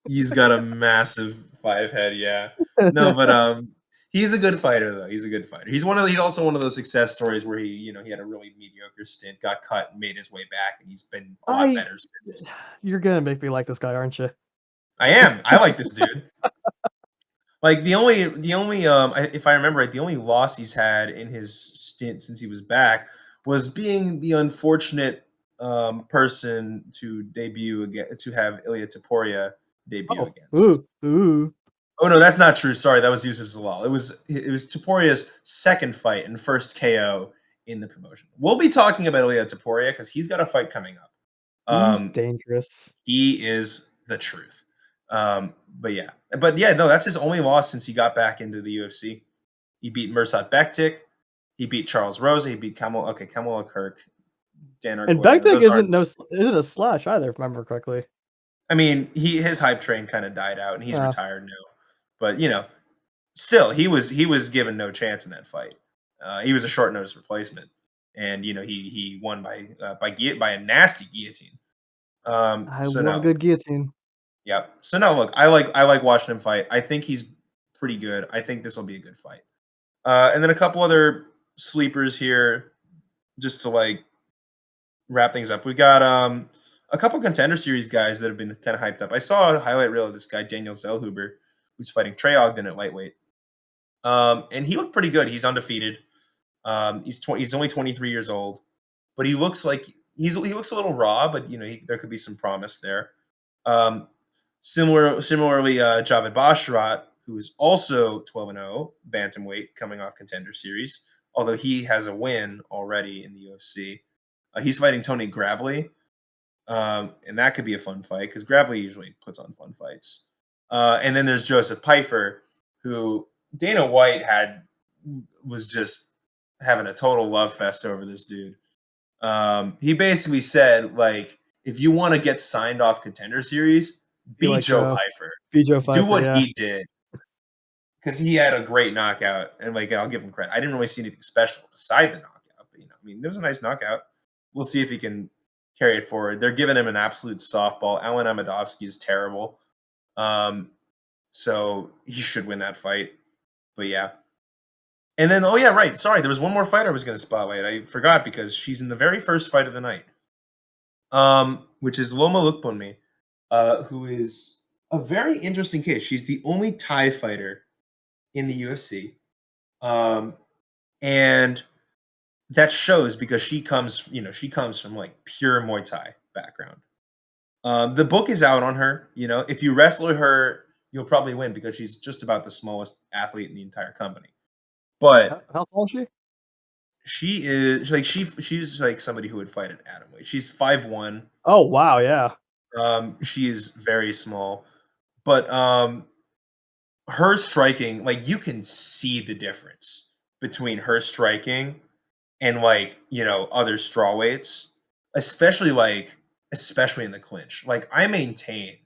he's got a massive 5 head, yeah. No, but, he's a good fighter, though, he's a good fighter. He's also one of those success stories where he had a really mediocre stint, got cut, and made his way back, and he's been a lot I better since. You're gonna make me like this guy, aren't you? I like this dude. Like, if I remember right, the only loss he's had in his stint since he was back was being the unfortunate, person to debut again to have Ilya Taporia debut Oh, against. ooh. Oh, no, that's not true, sorry, that was Yusuf Zalal. It was Taporia's second fight and first KO in the promotion. We'll be talking about Ilya Taporia because 'cause he's got a fight coming up. He's Um, dangerous. he is the truth. But yeah, no, that's his only loss since he got back into the UFC. He beat Mirsad Bektik, he beat Charles Rosa, he beat Kamala Kirk, Dan And Arguello. Bektik Those aren't. isn't a slash either, if I remember correctly. I mean, his hype train kind of died out, and he's Uh, retired now. But still, he was given no chance in that fight. He was a short notice replacement, and he won by a nasty guillotine. I So love a no, good guillotine. yep. So no, look, I like watching him fight. I think he's pretty good. I think this will be a good fight. And then a couple other sleepers here, just to like wrap things up. We got a couple contender series guys that have been kind of hyped up. I saw a highlight reel of this guy Daniel Zellhuber, who's fighting Trey Ogden at lightweight. And he looked pretty good. He's undefeated. He's only 23 years old, but he looks a little raw, but there could be some promise there. Um, similarly, Javed Basharat, who is also 12-0 bantamweight, coming off contender series, although he has a win already in the UFC. He's fighting Tony Gravely, and that could be a fun fight because Gravely usually puts on fun fights. And then there's Joseph Pfeiffer, who Dana White was just having a total love fest over this dude. He basically said, like, if you want to get signed off contender series, Be be like Joe Joe. Pfeiffer. Be Joe Do Pfeiffer, what yeah. he did because he had a great knockout, and like I'll give him credit. I didn't really see anything special beside the knockout, but I mean, it was a nice knockout. We'll see if he can carry it forward. They're giving him an absolute softball. Alan Amadovsky is terrible, um, so he should win that fight. But yeah, and then oh yeah, right. Sorry, there was one more fight I was going to spotlight. I forgot because she's in the very first fight of the night, which is Loma Lookboonmee, who is a very interesting case. She's the only Thai fighter in the UFC. Um, and that shows because she comes from like pure Muay Thai background. The book is out on her. If you wrestle her, you'll probably win because she's just about the smallest athlete in the entire company. But How tall is she? she is like she's like somebody who would fight at atomweight. She's 5'1". Oh, wow, yeah. She is very small, but her striking, like you can see the difference between her striking and like other strawweights, especially in the clinch. Like I maintain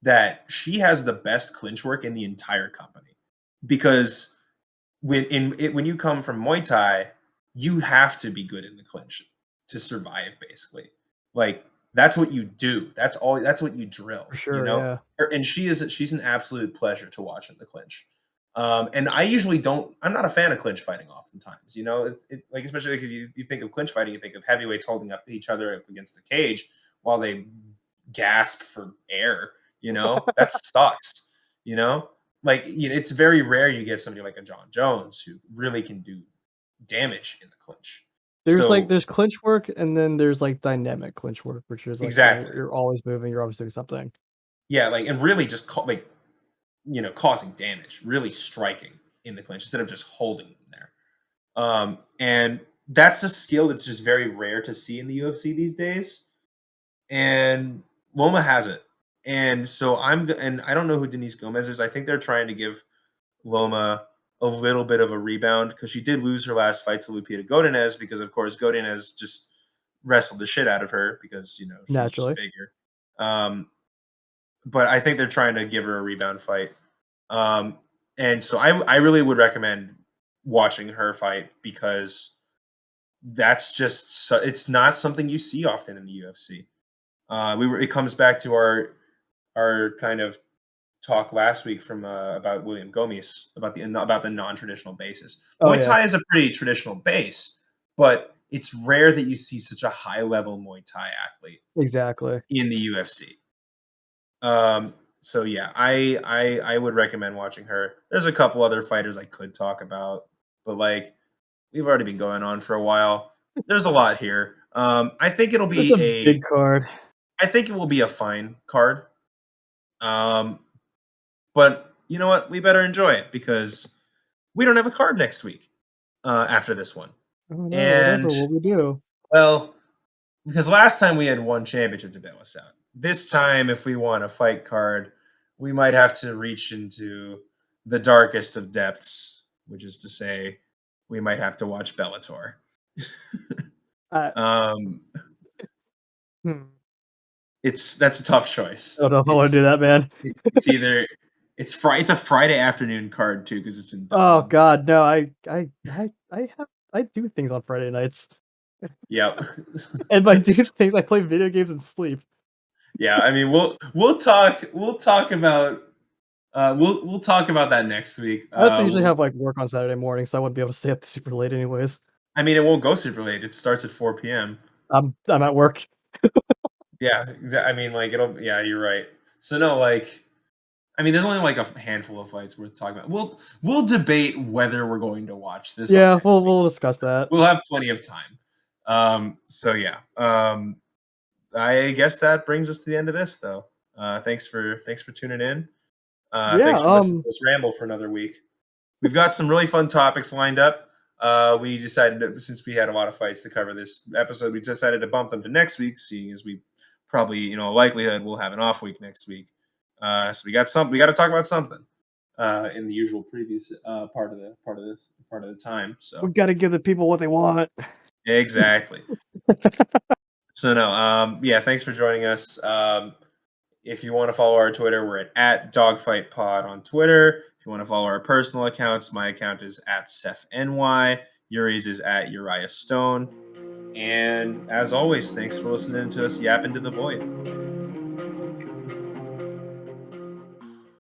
that she has the best clinch work in the entire company because when you come from Muay Thai, you have to be good in the clinch to survive. Basically, like that's what you do. That's all. That's what you drill. For sure, yeah. And she's an absolute pleasure to watch in the clinch. And I usually don't. I'm not a fan of clinch fighting. Oftentimes, like especially because you think of clinch fighting, you think of heavyweights holding up each other up against the cage while they gasp for air. That sucks. You know, like it's very rare you get somebody like a John Jones who really can do damage in the clinch. there's clinch work, and then there's, like, dynamic clinch work, which is, like, exactly. you're always moving, you're always doing something. Yeah, like, and really just causing damage, really striking in the clinch instead of just holding them there. And that's a skill that's just very rare to see in the UFC these days. And Loma has it. And so and I don't know who Denise Gomez is. I think they're trying to give Loma a little bit of a rebound because she did lose her last fight to Lupita Godinez because, of course, Godinez just wrestled the shit out of her because, she's just Naturally. bigger. But I think they're trying to give her a rebound fight. And so I really would recommend watching her fight because that's just it's not something you see often in the UFC. It comes back to our kind of talk last week from about William Gomes about the non-traditional bases. Oh, Muay yeah. Thai is a pretty traditional base, but it's rare that you see such a high level Muay Thai athlete Exactly. in the UFC. So yeah, I would recommend watching her. There's a couple other fighters I could talk about, but like we've already been going on for a while. There's a lot here. It's a big card. I think it will be a fine card. Um, but you know what? We better enjoy it because we don't have a card next week after this one. Oh, no, whatever And will we do? well, because last time we had one championship to bail us out. This time, if we want a fight card, we might have to reach into the darkest of depths, which is to say, we might have to watch Bellator. I um, hmm, that's a tough choice. I don't know if I wanna It's do that, man. it's either it's a Friday afternoon card too because it's in Oh Dublin. god, no, I do things on Friday nights. Yep. And by do So, things, I play video games and sleep. yeah, I mean we'll talk about that next week. I also usually have, like, work on Saturday morning, so I wouldn't be able to stay up super late anyways. I mean, it won't go super late. It starts at 4 p.m. I'm at work. Yeah, I mean, like it'll. Yeah, you're right. So no, like, I mean, there's only like a handful of fights worth talking about. We'll debate whether we're going to watch this on Yeah, next week. we'll discuss that. We'll have plenty of time. So yeah. I guess that brings us to the end of this, though. Thanks for tuning in. Yeah, Thanks for listening to us ramble for another week. We've got some really fun topics lined up. We decided since we had a lot of fights to cover this episode, we decided to bump them to next week, seeing as we probably, likelihood we'll have an off week next week. So we got to talk about something in the usual previous part of the time. we So gotta give the people what they want. exactly. So no, yeah, thanks for joining us. If you want to follow our Twitter, we're at DogfightPod on Twitter. If you want to follow our personal accounts, my account is at SethNY. Yuri's is at Uriah Stone. And as always, thanks for listening to us yap into the void.